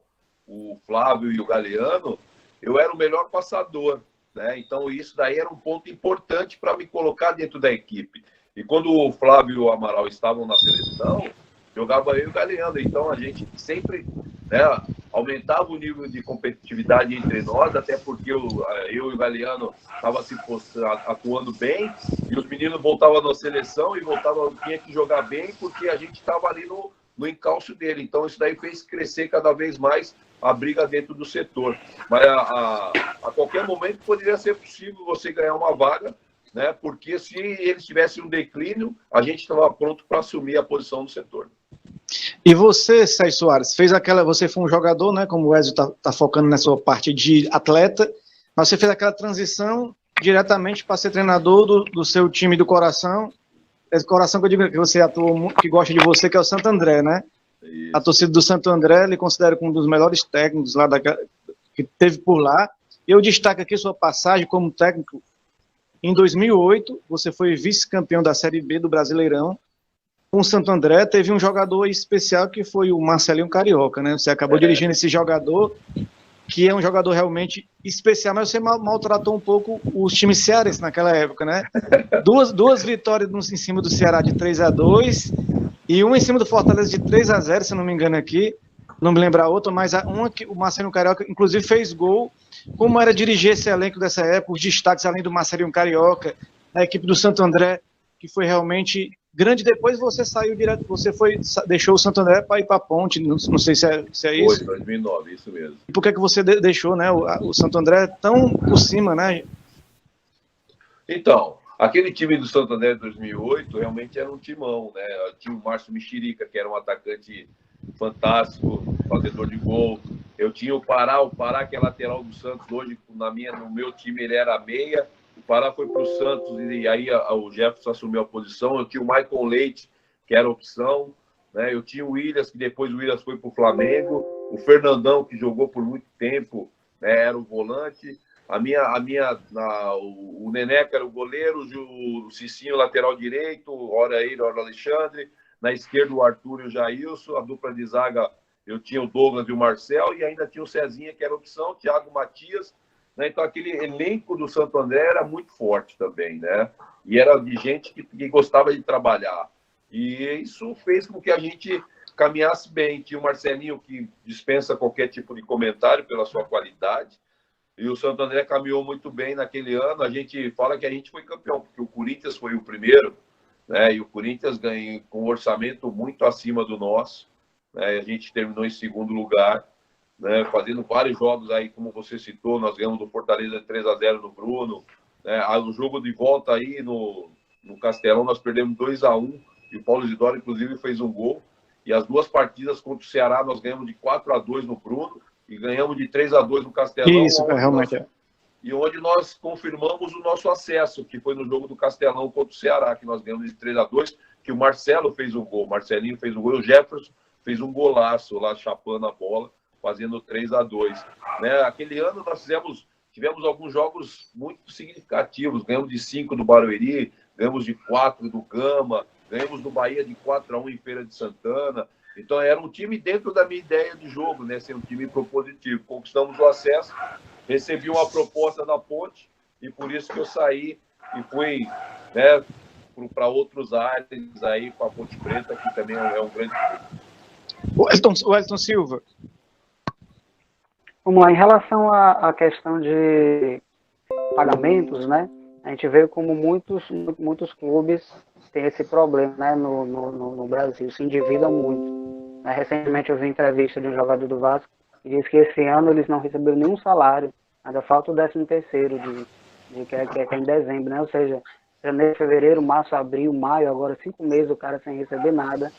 Speaker 3: o Flávio e o Galeano, eu era o melhor passador, né? Então isso daí era um ponto importante para me colocar dentro da equipe. E quando o Flávio e o Amaral estavam na seleção, jogava eu e o Galeano. Então a gente sempre, né, aumentava o nível de competitividade entre nós, até porque eu e o Galeano estavam atuando bem, e os meninos voltavam na seleção e tinha que jogar bem, porque a gente estava ali no encalço dele. Então isso daí fez crescer cada vez mais a briga dentro do setor. Mas a qualquer momento poderia ser possível você ganhar uma vaga, né? Porque se eles tivessem um declínio, a gente estava pronto para assumir a posição do setor.
Speaker 2: E você, Sérgio Soares, você foi um jogador, né? Como o Ezio tá focando na sua parte de atleta, Mas você fez aquela transição diretamente para ser treinador do seu time do coração. Esse coração que eu digo que você atuou, que gosta de você, que é o Santo André, né?
Speaker 3: Isso.
Speaker 2: A torcida do Santo André, ele considera como um dos melhores técnicos lá que teve por lá. Eu destaco aqui sua passagem como técnico. Em 2008, você foi vice-campeão da Série B do Brasileirão. Com o Santo André, teve um jogador especial que foi o Marcelinho Carioca, né? Você acabou dirigindo esse jogador, que é um jogador realmente especial, mas você maltratou um pouco os times cearenses naquela época, né? Duas vitórias em cima do Ceará de 3-2 e uma em cima do Fortaleza de 3-0, se não me engano aqui. Não me lembro a outra, mas uma que o Marcelinho Carioca, inclusive, fez gol. Como era dirigir esse elenco dessa época, os destaques, além do Marcelinho Carioca, a equipe do Santo André, que foi realmente grande. Depois você saiu direto, deixou o Santo André para ir para a Ponte, não sei se é isso.
Speaker 3: Foi, 2009, isso mesmo.
Speaker 2: E por que você deixou, né, o Santo André tão por cima, né?
Speaker 3: Então, aquele time do Santo André de 2008 realmente era um timão, né? Tinha o Márcio Mexerica, que era um atacante fantástico, fazedor de gol. Eu tinha o Pará que é lateral do Santos hoje, no meu time ele era meia. O Pará foi para o Santos e aí o Jefferson assumiu a posição. Eu tinha o Maicon Leite, que era opção, né? Eu tinha o Williams, que depois o Williams foi para o Flamengo. O Fernandão, que jogou por muito tempo, né, era o volante. O Neneca era o goleiro, o Cicinho lateral direito, ora ele, ora Alexandre. Na esquerda o Arthur e o Jailson. A dupla de zaga eu tinha o Douglas e o Marcel, e ainda tinha o Cezinha, que era opção, Thiago Matias, né? Então aquele elenco do Santo André era muito forte também, né? E era de gente que gostava de trabalhar. E isso fez com que a gente caminhasse bem. Tinha o Marcelinho, que dispensa qualquer tipo de comentário pela sua qualidade. E o Santo André caminhou muito bem naquele ano. A gente fala que a gente foi campeão, porque o Corinthians foi o primeiro, né? E o Corinthians ganhou com um orçamento muito acima do nosso, né? A gente terminou em segundo lugar, né? Fazendo vários jogos aí, como você citou. Nós ganhamos do Fortaleza 3-0 no Bruno, né? O jogo de volta aí no Castelão nós perdemos 2-1, e o Paulo Isidoro inclusive fez um gol. E as duas partidas contra o Ceará nós ganhamos de 4-2 no Bruno e ganhamos de 3-2 no Castelão.
Speaker 2: Isso, realmente.
Speaker 3: E onde nós confirmamos o nosso acesso, que foi no jogo do Castelão contra o Ceará, que nós ganhamos de 3-2, que o Marcelo fez um gol, o Marcelinho fez um gol, e o Jefferson fez um golaço lá, chapando a bola, fazendo 3-2. Né? Aquele ano nós tivemos alguns jogos muito significativos. Ganhamos de 5 do Barueri, ganhamos de 4 do Gama, ganhamos do Bahia de 4-1 em Feira de Santana. Então era um time dentro da minha ideia de jogo, né? Ser um time propositivo. Conquistamos o acesso, recebi uma proposta da Ponte, e por isso que eu saí e fui, né, para outros ares aí, para a Ponte Preta, que também é um grande clube.
Speaker 2: O Elton Silva.
Speaker 4: Vamos lá, em relação à questão de pagamentos, né? A gente vê como muitos clubes têm esse problema, né, no Brasil, se endividam muito. Recentemente eu vi entrevista de um jogador do Vasco que disse que esse ano eles não receberam nenhum salário, ainda falta o 13º, que é em dezembro, né? Ou seja, janeiro, fevereiro, março, abril, maio, agora 5 meses o cara sem receber nada.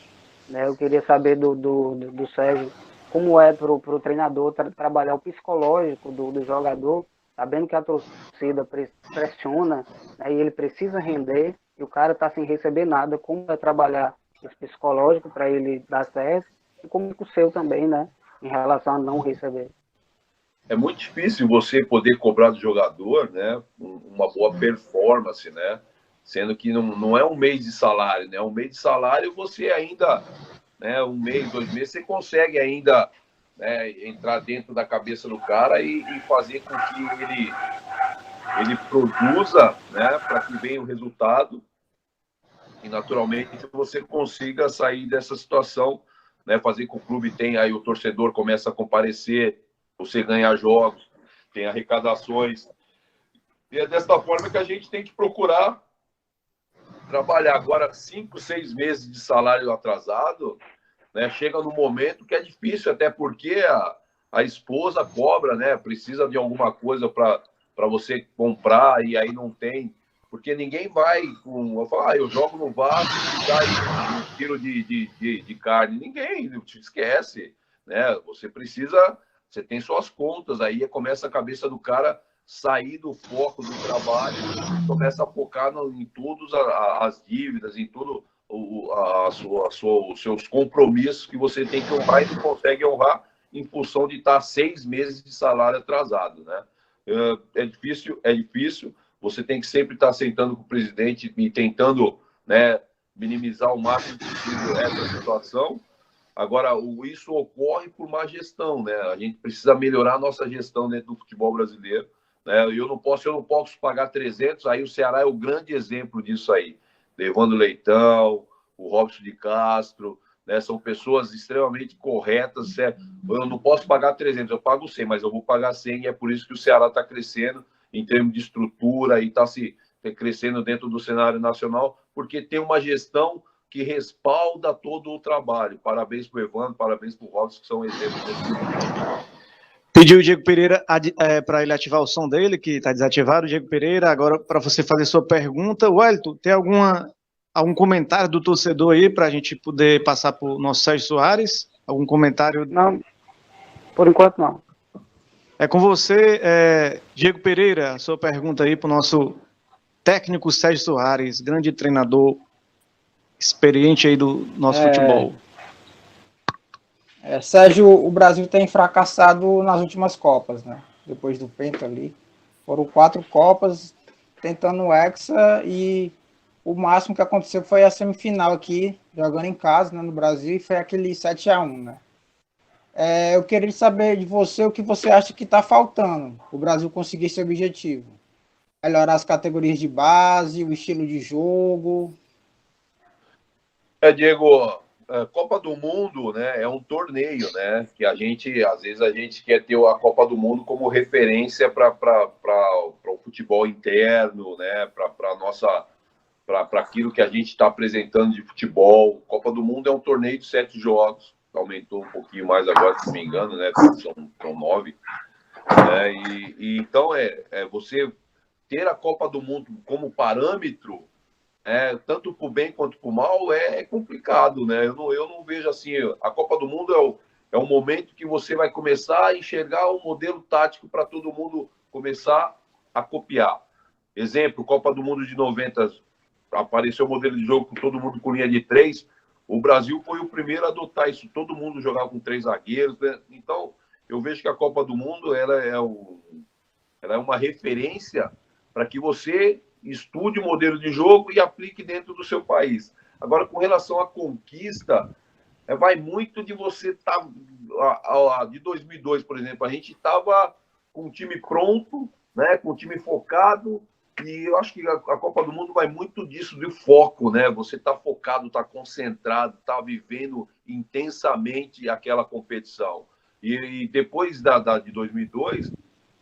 Speaker 4: Né? Eu queria saber do Sérgio como é para o treinador trabalhar o psicológico do jogador, sabendo que a torcida pressiona, né, e ele precisa render, e o cara está sem receber nada. Como é trabalhar esse psicológico para ele dar certo, e como é o seu também, né, em relação a não receber.
Speaker 3: É muito difícil você poder cobrar do jogador, né, uma boa performance, né, sendo que não é um mês de salário, né, um mês de salário você ainda, né, um mês, 2 meses, você consegue ainda, né, entrar dentro da cabeça do cara e fazer com que ele produza, né, para que venha o resultado e naturalmente você consiga sair dessa situação, né, fazer com que o clube tenha aí, o torcedor começa a comparecer, você ganha jogos, tem arrecadações, e é desta forma que a gente tem que procurar trabalhar. Agora, 5, 6 meses de salário atrasado, né, chega no momento que é difícil, até porque a esposa cobra, né, precisa de alguma coisa para você comprar, e aí não tem, porque ninguém vai eu falo, eu jogo no Vasco e dá 1 quilo de carne, ninguém te esquece, né, você tem suas contas, aí começa a cabeça do cara sair do foco do trabalho e começa a focar em todas as dívidas, em todo os seus compromissos que você tem que honrar e não consegue honrar em função de estar 6 meses de salário atrasado, né? É difícil. Você tem que sempre estar sentando com o presidente e tentando, né, minimizar o máximo possível essa situação. Agora, isso ocorre por má gestão, né? A gente precisa melhorar a nossa gestão dentro do futebol brasileiro, né? Eu não posso pagar 300, aí o Ceará é o grande exemplo disso aí. Evandro Leitão, o Robson de Castro, né? São pessoas extremamente corretas, certo? Eu não posso pagar 300, eu pago 100, mas eu vou pagar 100 e é por isso que o Ceará está crescendo em termos de estrutura e está crescendo dentro do cenário nacional, porque tem uma gestão que respalda todo o trabalho. Parabéns para o Evandro, parabéns para o Robson, que são exemplos desse.
Speaker 2: Pediu o Diego Pereira para ele ativar o som dele, que está desativado. Diego Pereira, agora para você fazer sua pergunta. Wellington, tem algum comentário do torcedor aí para a gente poder passar para o nosso Sérgio Soares? Algum comentário?
Speaker 4: Não, por enquanto não.
Speaker 2: É com você, Diego Pereira, a sua pergunta aí para o nosso técnico Sérgio Soares, grande treinador, experiente aí do nosso futebol.
Speaker 5: Sérgio, o Brasil tem fracassado nas últimas Copas, né? Depois do Penta ali. Foram 4 Copas tentando o Hexa e o máximo que aconteceu foi a semifinal aqui, jogando em casa, né, no Brasil, e foi aquele 7-1, né? Eu queria saber de você o que você acha que está faltando o Brasil conseguir esse objetivo. Melhorar as categorias de base, o estilo de jogo.
Speaker 3: Diego, Copa do Mundo, né, é um torneio, né, que às vezes a gente quer ter a Copa do Mundo como referência para o futebol interno, né, para aquilo que a gente está apresentando de futebol. Copa do Mundo é um torneio de 7 jogos, aumentou um pouquinho mais agora, se não me engano, né, são 9. Né, então você ter a Copa do Mundo como parâmetro, tanto para o bem quanto para o mal, é complicado, né? Eu não vejo assim. A Copa do Mundo é um momento que você vai começar a enxergar um modelo tático para todo mundo começar a copiar. Exemplo, Copa do Mundo de 90, apareceu o modelo de jogo com todo mundo com linha de 3. O Brasil foi o primeiro a adotar isso. Todo mundo jogava com 3 zagueiros, né? Então, eu vejo que a Copa do Mundo ela é uma referência para que você estude o modelo de jogo e aplique dentro do seu país. Agora, com relação à conquista, vai muito de você estar... de 2002, por exemplo, a gente estava com o time pronto, né, com o time focado, e eu acho que a Copa do Mundo vai muito disso, do foco, né? Você está focado, está concentrado, está vivendo intensamente aquela competição. E depois de 2002...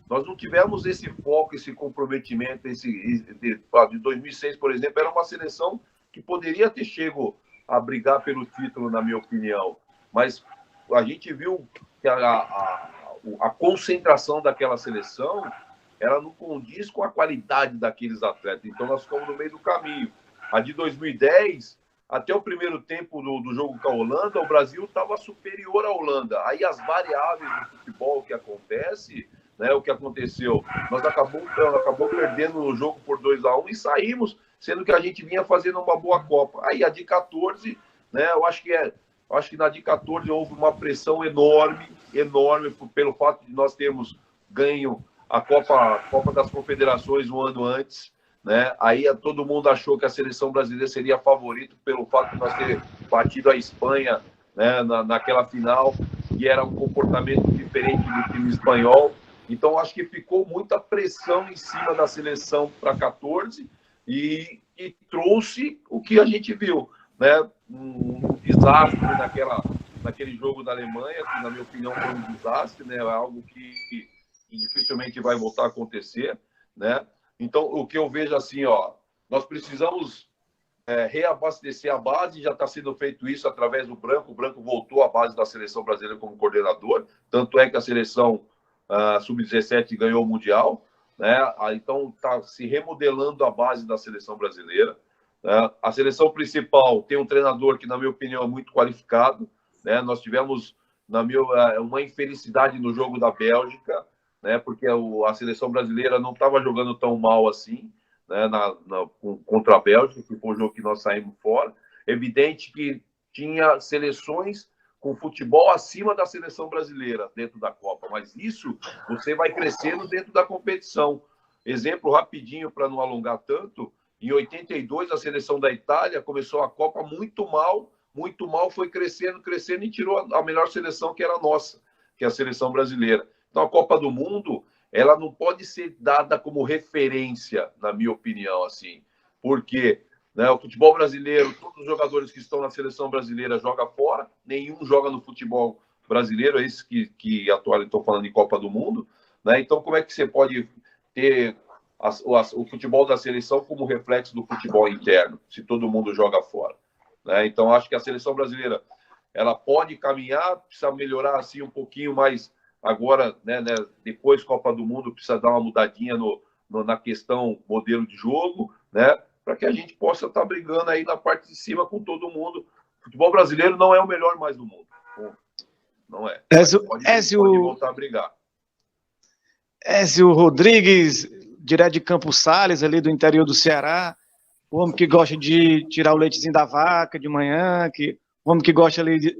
Speaker 3: nós não tivemos esse foco, esse comprometimento. De 2006, por exemplo, era uma seleção que poderia ter chegado a brigar pelo título, na minha opinião. Mas a gente viu que a concentração daquela seleção ela não condiz com a qualidade daqueles atletas. Então, nós ficamos no meio do caminho. A de 2010, até o primeiro tempo do jogo com a Holanda, o Brasil estava superior à Holanda. Aí as variáveis do futebol que acontece... né, o que aconteceu, nós acabou perdendo o jogo por 2-1 e saímos, sendo que a gente vinha fazendo uma boa Copa. Aí a de 14, né, eu acho que na de 14 houve uma pressão enorme pelo fato de nós termos ganho a Copa das Confederações um ano antes, né? Aí todo mundo achou que a seleção brasileira seria favorita pelo fato de nós ter batido a Espanha, né, naquela final, que era um comportamento diferente do time espanhol. Então, acho que ficou muita pressão em cima da seleção para 14 e trouxe o que a gente viu, né? Um desastre naquele jogo da Alemanha, que, na minha opinião, foi um desastre, né? Algo que dificilmente vai voltar a acontecer, né? Então, o que eu vejo assim, nós precisamos reabastecer a base, já está sendo feito isso através do Branco. O Branco voltou à base da seleção brasileira como coordenador, tanto é que a seleção Sub-17 ganhou o Mundial, né? Então está se remodelando a base da seleção brasileira, né? A seleção principal tem um treinador que, na minha opinião, é muito qualificado, né? Nós tivemos uma infelicidade no jogo da Bélgica, né? Porque a seleção brasileira não estava jogando tão mal assim, né? Contra a Bélgica, que foi o jogo que nós saímos fora. Evidente que tinha seleções com futebol acima da seleção brasileira dentro da Copa, mas isso você vai crescendo dentro da competição. Exemplo rapidinho para não alongar tanto, em 82 a seleção da Itália começou a Copa muito mal, foi crescendo e tirou a melhor seleção que era a nossa, que é a seleção brasileira. Então a Copa do Mundo, ela não pode ser dada como referência, na minha opinião, assim, porque, né, o futebol brasileiro, todos os jogadores que estão na seleção brasileira jogam fora, nenhum joga no futebol brasileiro, esses que atualmente estão falando em Copa do Mundo, né? Então como é que você pode ter o futebol da seleção como reflexo do futebol interno, se todo mundo joga fora, né? Então acho que a seleção brasileira, ela pode caminhar, precisa melhorar assim um pouquinho mais agora, né, depois Copa do Mundo, precisa dar uma mudadinha na questão modelo de jogo, né, para que a gente possa estar brigando aí na parte de cima com todo mundo. O futebol brasileiro não é o melhor mais do mundo. Não é. Pode voltar a brigar.
Speaker 2: Ézio Rodrigues, direto de Campos Sales, ali do interior do Ceará, o homem que gosta de tirar o leitezinho da vaca de manhã, o homem que gosta ali de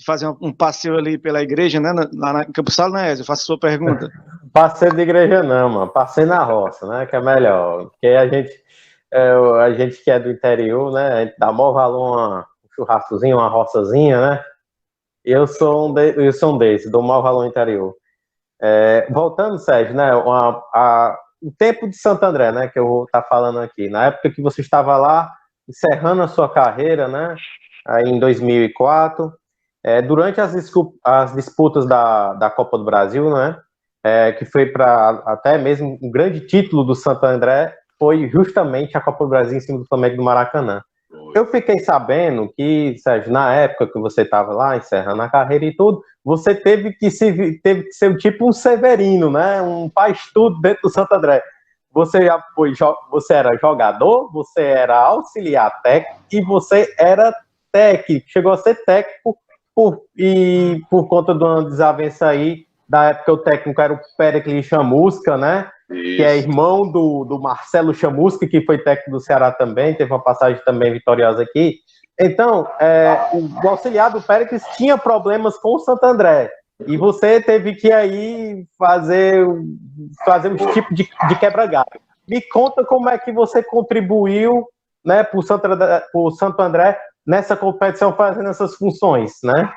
Speaker 2: fazer um passeio ali pela igreja, né, lá em Campos Sales, né, Ézio? Faça a sua pergunta.
Speaker 6: Passeio de igreja não, mano. Passeio na roça, né? Que é melhor. Porque a gente que é do interior, né? A gente dá maior valor um churrascozinho, uma roçazinha, né? Eu sou um desses, dou maior valor ao interior. Voltando, Sérgio, né? O tempo de Santo André, né? Que eu vou estar falando aqui. Na época que você estava lá, encerrando a sua carreira, né? Aí em 2004. Durante as disputas da Copa do Brasil, né? Que foi para até mesmo um grande título do Santo André, foi justamente a Copa do Brasil em cima do Flamengo do Maracanã. Eu fiquei sabendo que, Sérgio, na época que você estava lá, encerrando a carreira e tudo, você teve que ser tipo um Severino, né? Um faz-tudo dentro do Santo André. Você era jogador, você era auxiliar técnico e você era técnico, chegou a ser técnico por conta de uma desavença aí, da época o técnico era o Péricles Chamusca, né? Isso. Que é irmão do Marcelo Chamusca, que foi técnico do Ceará também, teve uma passagem também vitoriosa aqui. Então, o auxiliar do Péricles tinha problemas com o Santo André, e você teve que aí fazer um tipo de quebra-galho. Me conta como é que você contribuiu, né, para o Santo André nessa competição, fazendo essas funções, né?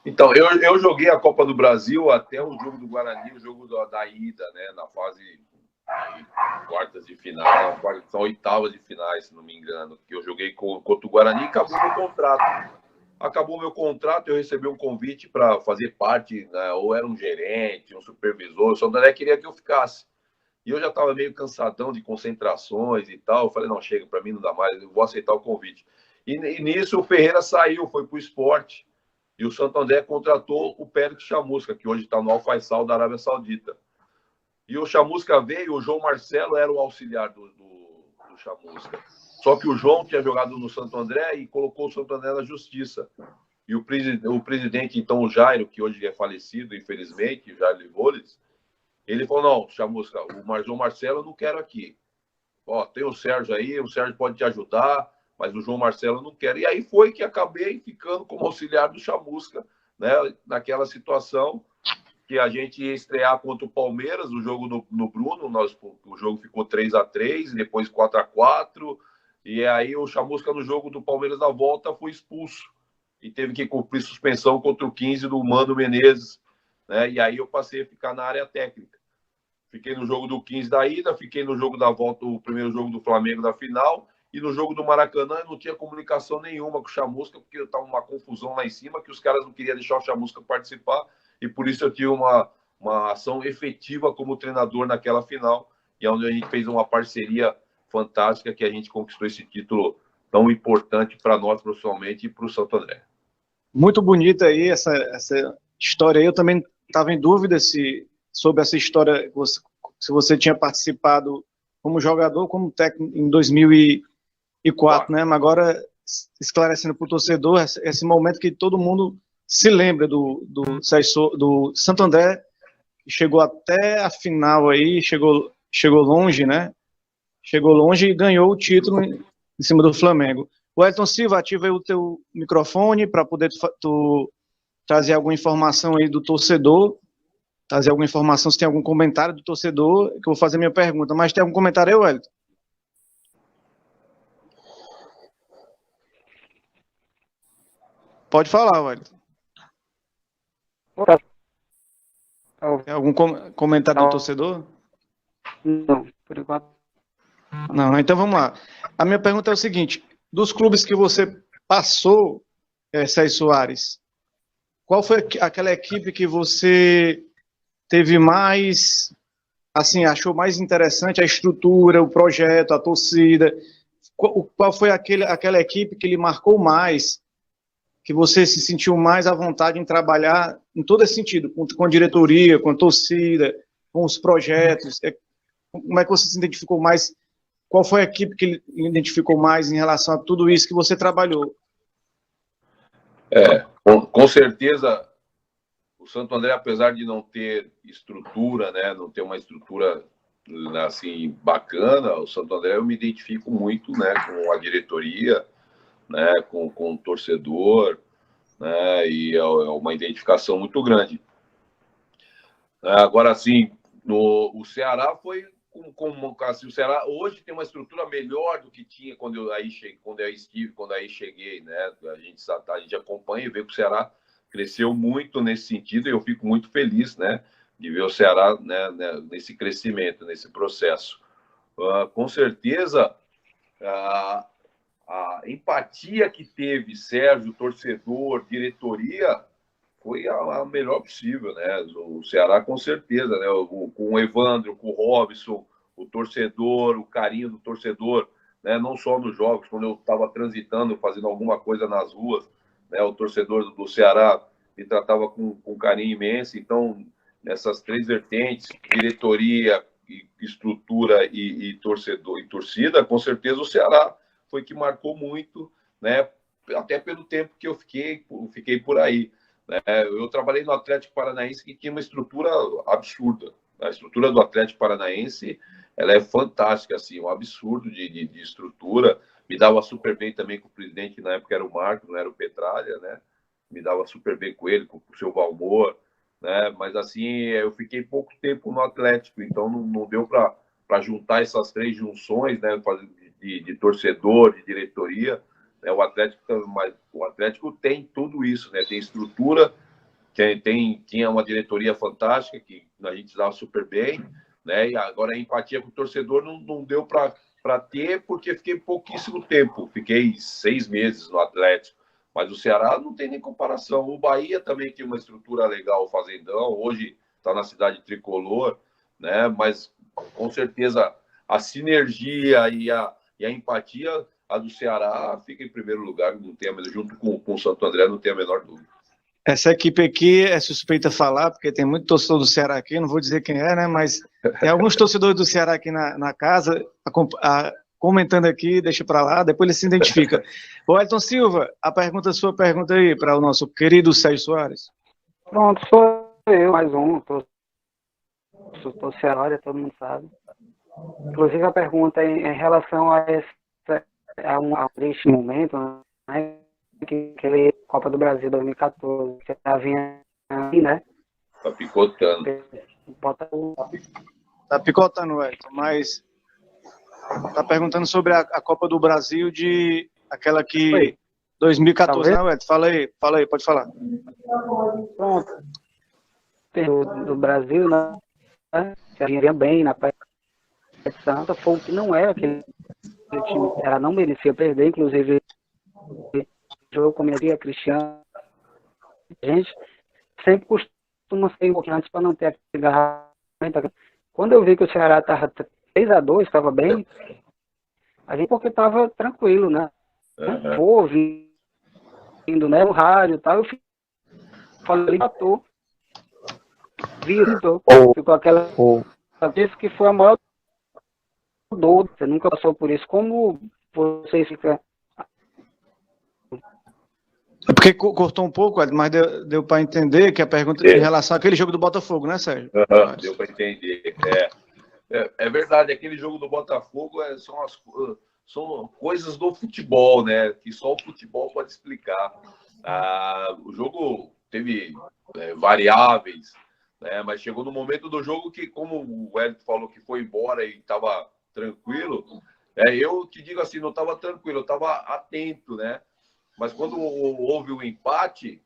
Speaker 3: Então, eu joguei a Copa do Brasil até o jogo do Guarani, o jogo da ida, né, na fase de quartas de final, são oitavas de finais, se não me engano, que eu joguei contra o Guarani e acabou meu contrato. Acabou meu contrato, eu recebi um convite para fazer parte, né, ou era um gerente, um supervisor, o Santo André queria que eu ficasse. E eu já estava meio cansadão de concentrações e tal, eu falei, não, chega, para mim não dá mais, eu vou aceitar o convite. E nisso o Ferreira saiu, foi para o esporte, e o Santo André contratou o Péricles Chamusca, que hoje está no Al Faisal da Arábia Saudita. E o Chamusca veio, o João Marcelo era o auxiliar do Chamusca. Só que o João tinha jogado no Santo André e colocou o Santo André na justiça. E o presidente, então, o Jairo, que hoje é falecido, infelizmente, o Jairo Livoles, ele falou, não, Chamusca, o João Marcelo eu não quero aqui. Ó, tem o Sérgio aí, o Sérgio pode te ajudar, mas o João Marcelo não quer. E aí foi que acabei ficando como auxiliar do Chamusca, né, naquela situação que a gente ia estrear contra o Palmeiras, o jogo no Bruno, o jogo ficou 3-3, depois 4-4, e aí o Chamusca no jogo do Palmeiras na volta foi expulso, e teve que cumprir suspensão contra o 15 do Mano Menezes, né, e aí eu passei a ficar na área técnica. Fiquei no jogo do 15 da ida, fiquei no jogo da volta, o primeiro jogo do Flamengo da final, e no jogo do Maracanã eu não tinha comunicação nenhuma com o Chamusca, porque estava uma confusão lá em cima, que os caras não queriam deixar o Chamusca participar, e por isso eu tive uma ação efetiva como treinador naquela final, e onde a gente fez uma parceria fantástica, que a gente conquistou esse título tão importante para nós profissionalmente e para o Santo André.
Speaker 2: Muito bonita aí essa história aí. Eu também estava em dúvida sobre essa história, se você tinha participado como jogador, como técnico em 2004, né? Mas agora, esclarecendo para o torcedor, esse momento que todo mundo se lembra do Santo André chegou até a final aí, chegou longe, né? Chegou longe e ganhou o título em cima do Flamengo. Wellington Silva, ativa aí o teu microfone para poder tu trazer alguma informação aí do torcedor, trazer alguma informação, se tem algum comentário do torcedor, que eu vou fazer minha pergunta. Mas tem algum comentário aí, Wellington? Pode falar, Wellington. Tem algum comentário do torcedor?
Speaker 4: Não, por enquanto.
Speaker 2: Não, então vamos lá. A minha pergunta é o seguinte: dos clubes que você passou, Sérgio Soares, qual foi aquela equipe que você teve mais, assim, achou mais interessante a estrutura, o projeto, a torcida? Qual foi aquela equipe que lhe marcou mais, que você se sentiu mais à vontade em trabalhar em todo esse sentido, com a diretoria, com a torcida, com os projetos? Como é que você se identificou mais? Qual foi a equipe que lhe identificou mais em relação a tudo isso que você trabalhou?
Speaker 3: Com certeza, o Santo André, apesar de não ter estrutura, né, não ter uma estrutura assim bacana, o Santo André eu me identifico muito, né, com a diretoria, né, com o torcedor, né, e é uma identificação muito grande. Agora, assim, o Ceará foi assim, o Ceará hoje tem uma estrutura melhor do que tinha quando eu cheguei, né? A gente acompanha e vê que o Ceará cresceu muito nesse sentido e eu fico muito feliz, né, de ver o Ceará, né, nesse crescimento, nesse processo. Com certeza, a empatia que teve Sérgio, torcedor, diretoria, foi a melhor possível, né? O Ceará, com certeza, né? Com o Evandro, com o Robson, o torcedor, o carinho do torcedor, né? Não só nos jogos, quando eu estava transitando, fazendo alguma coisa nas ruas, né? O torcedor do Ceará me tratava com carinho imenso. Então, nessas três vertentes, diretoria, estrutura e torcedor e torcida, com certeza o Ceará foi que marcou muito, né? Até pelo tempo que eu fiquei por aí. Eu trabalhei no Atlético Paranaense, que tinha uma estrutura absurda. A estrutura do Atlético Paranaense, ela é fantástica, assim, um absurdo de estrutura. Me dava super bem também com o presidente, que na época era o Marco, não era o Petralha, né? Me dava super bem com ele, com o seu Valmor, né? Mas, assim, eu fiquei pouco tempo no Atlético, então não deu para juntar essas três junções, né? De torcedor, de diretoria. O Atlético tem tudo isso, né? Tem estrutura, tinha uma diretoria fantástica que a gente dava super bem, né? E agora a empatia com o torcedor não deu para ter, porque fiquei pouquíssimo tempo, fiquei 6 meses no Atlético, mas o Ceará não tem nem comparação. O Bahia também tem uma estrutura legal, o Fazendão, hoje está na cidade tricolor, né? Mas com certeza a sinergia e a empatia, a do Ceará fica em primeiro lugar, não tem junto com o Santo André, não tem a menor dúvida.
Speaker 2: Essa equipe aqui é suspeita falar, porque tem muito torcedor do Ceará aqui, não vou dizer quem é, né? Mas tem alguns torcedores do Ceará aqui na casa, comentando aqui, deixa para lá, depois ele se identifica. Wellington Silva, sua pergunta aí para o nosso querido Sérgio Soares.
Speaker 4: Pronto, sou eu, mais um. Sou Ceará, todo mundo sabe. Inclusive a pergunta em relação a este momento, né? Que aquele Copa do Brasil 2014, você já vinha aí, né?
Speaker 3: Tá picotando.
Speaker 2: Tá picotando, Wellington, mas tá perguntando sobre a Copa do Brasil aquela que...
Speaker 4: Oi.
Speaker 2: 2014, né, Wellington? Fala aí, pode falar.
Speaker 4: Pronto. Do Brasil, né? Já vinha bem na Praia de Santa, foi o que não era aquele time, ela não merecia perder, inclusive jogo com a Cristiano. A gente sempre costuma sair um pouquinho antes para não ter aquele garrafamento. Quando eu vi que o Ceará estava 3-2, estava bem, a gente porque estava tranquilo, né? Ouvindo, né, no rádio e tal, eu falei, matou. Ficou aquela vez que foi a maior dor. Você nunca passou por isso. Como vocês ficam...
Speaker 2: É porque cortou um pouco, mas deu para entender que a pergunta em relação àquele jogo do Botafogo, né, Sérgio?
Speaker 3: Deu para entender. É verdade, aquele jogo do Botafogo são coisas do futebol, né? Que só o futebol pode explicar. O jogo teve variáveis, né? Mas chegou no momento do jogo que, como o Wellington falou que foi embora e estava tranquilo, eu te digo assim, não estava tranquilo, eu estava atento, né? Mas quando houve o empate,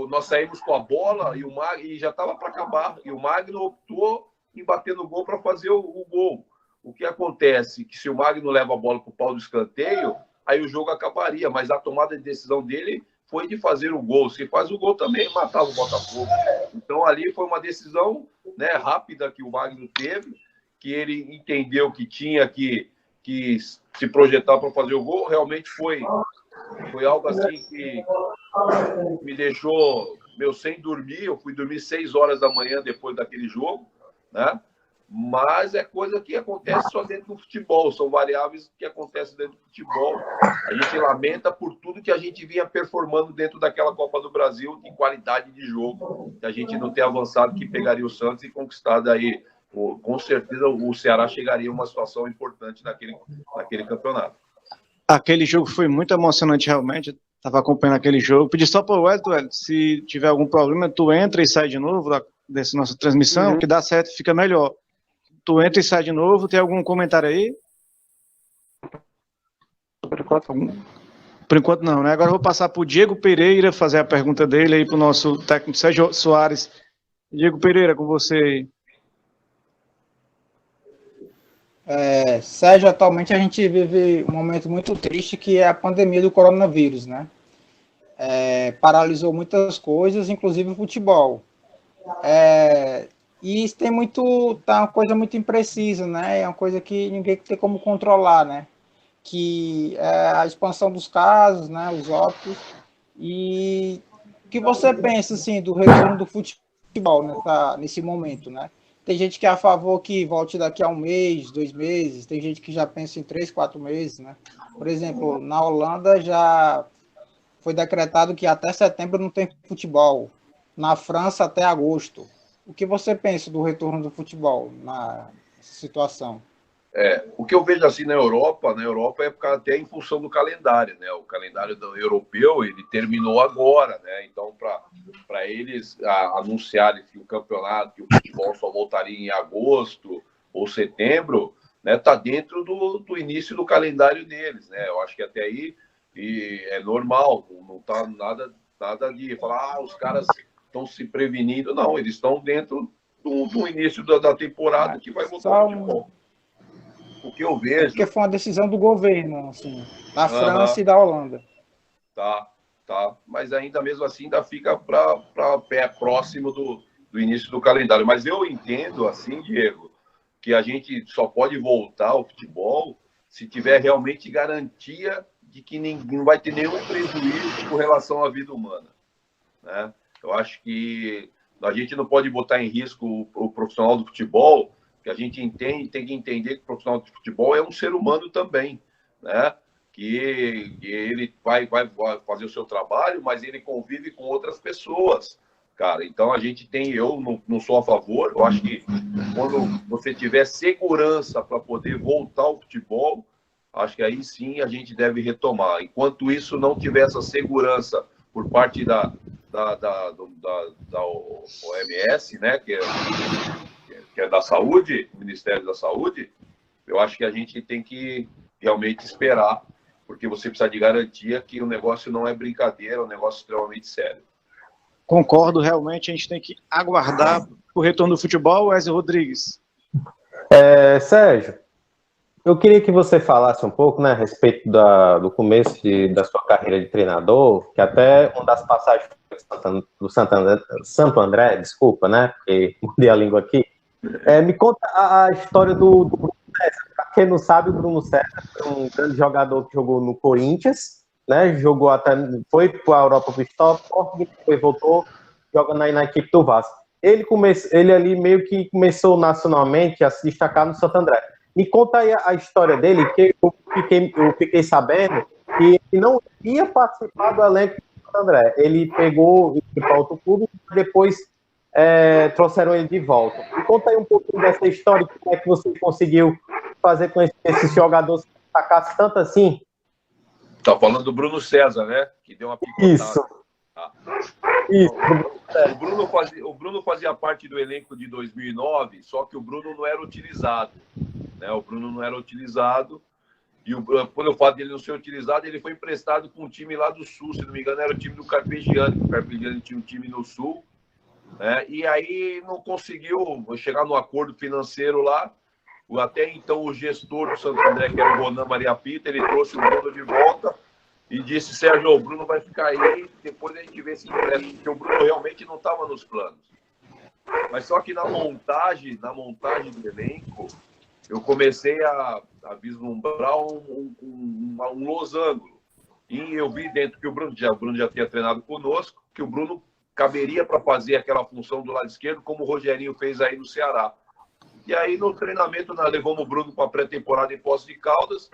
Speaker 3: nós saímos com a bola e já estava para acabar. E o Magno optou em bater no gol para fazer o gol. O que acontece? Que se o Magno leva a bola para o pau do escanteio, aí o jogo acabaria. Mas a tomada de decisão dele foi de fazer o gol. Se faz o gol também, matava o Botafogo. Então ali foi uma decisão, né, rápida que o Magno teve, que ele entendeu que tinha que se projetar para fazer o gol. Realmente foi algo assim que me deixou sem dormir. Eu fui dormir 6 horas da manhã depois daquele jogo, né? Mas é coisa que acontece só dentro do futebol, são variáveis que acontecem dentro do futebol. A gente lamenta por tudo que a gente vinha performando dentro daquela Copa do Brasil, de qualidade de jogo, que a gente não ter avançado, que pegaria o Santos e conquistado aí. Com certeza o Ceará chegaria a uma situação importante naquele campeonato.
Speaker 2: Aquele jogo foi muito emocionante, realmente. Estava acompanhando aquele jogo. Pedi só para o Wellington, se tiver algum problema, tu entra e sai de novo dessa nossa transmissão, que dá certo, fica melhor. Tu entra e sai de novo. Tem algum comentário aí? Por enquanto não, né? Agora eu vou passar para o Diego Pereira fazer a pergunta dele aí para o nosso técnico Sérgio Soares. Diego Pereira, com você aí.
Speaker 5: Sérgio, atualmente a gente vive um momento muito triste, que é a pandemia do coronavírus, né? Paralisou muitas coisas, inclusive o futebol. E isso tá uma coisa muito imprecisa, né? É uma coisa que ninguém tem como controlar, né? Que é a expansão dos casos, né? Os óbitos. E o que você pensa, assim, do retorno do futebol nesse momento, né? Tem gente que é a favor que volte daqui a 1 mês, 2 meses. Tem gente que já pensa em 3, 4 meses, né? Por exemplo, na Holanda já foi decretado que até setembro não tem futebol. Na França até agosto. O que você pensa do retorno do futebol nessa situação?
Speaker 3: O que eu vejo assim na Europa é até em função do calendário, né? O calendário europeu, ele terminou agora, né? Então, para eles anunciarem que o campeonato, que o futebol só voltaria em agosto ou setembro, né? Tá dentro do início do calendário deles, né? Eu acho que até aí é normal, não tá nada de falar, os caras estão se prevenindo. Não, eles estão dentro do início da temporada que vai voltar o futebol. O que eu vejo...
Speaker 5: Porque foi uma decisão do governo, assim, da França e da Holanda.
Speaker 3: Tá. Mas ainda mesmo assim ainda fica para pé próximo do início do calendário. Mas eu entendo, assim, Diego, que a gente só pode voltar ao futebol se tiver realmente garantia de que não vai ter nenhum prejuízo com relação à vida humana, né? Eu acho que a gente não pode botar em risco o profissional do futebol, que a gente tem que entender que o profissional de futebol é um ser humano também, né? Que ele vai fazer o seu trabalho, mas ele convive com outras pessoas, cara. Então eu não sou a favor. Eu acho que quando você tiver segurança para poder voltar ao futebol, acho que aí sim a gente deve retomar. Enquanto isso não tiver essa segurança por parte da OMS, né, que é da saúde, o Ministério da Saúde, eu acho que a gente tem que realmente esperar, porque você precisa de garantia que o negócio não é brincadeira, é um negócio extremamente sério.
Speaker 2: Concordo, realmente a gente tem que aguardar o retorno do futebol. Wesley Rodrigues.
Speaker 6: Sérgio, eu queria que você falasse um pouco, né, a respeito do começo da sua carreira de treinador, que até uma das passagens do Santo André, desculpa, né, porque mudei a língua aqui. Me conta a história do Bruno César. Para quem não sabe, o Bruno César foi um grande jogador que jogou no Corinthians, né, foi para a Europa para o Stockport, depois voltou, joga na equipe do Vasco. Ele ali meio que começou nacionalmente a se destacar no Santo André. Me conta aí a história dele, que eu fiquei sabendo que ele não ia participar do elenco André. Ele pegou e para outro clube e depois trouxeram ele de volta. Me conta aí um pouquinho dessa história, como é que você conseguiu fazer com esses jogadores que destacassem tanto assim?
Speaker 3: Tá falando do Bruno César, né? Que deu uma picotada.
Speaker 6: Isso.
Speaker 3: Ah.
Speaker 6: Isso.
Speaker 3: O Bruno fazia parte do elenco de 2009, só que o Bruno não era utilizado. Né? O Bruno não era utilizado. E pelo fato dele não ser utilizado, ele foi emprestado para um time lá do Sul, se não me engano, era o time do Carpegiani. O Carpegiani tinha um time no Sul. Né? E aí não conseguiu chegar no acordo financeiro lá. Até então, o gestor do Santo André, que era o Ronan Maria Pita, ele trouxe o Bruno de volta e disse: Sérgio, o Bruno vai ficar aí, depois a gente vê se empresta, porque o Bruno realmente não estava nos planos. Mas só que na montagem do elenco, eu comecei a vislumbrar um losango. E eu vi dentro que o Bruno já tinha treinado conosco, que o Bruno caberia para fazer aquela função do lado esquerdo, como o Rogerinho fez aí no Ceará. E aí, no treinamento, nós levamos o Bruno para a pré-temporada em Poços de Caldas.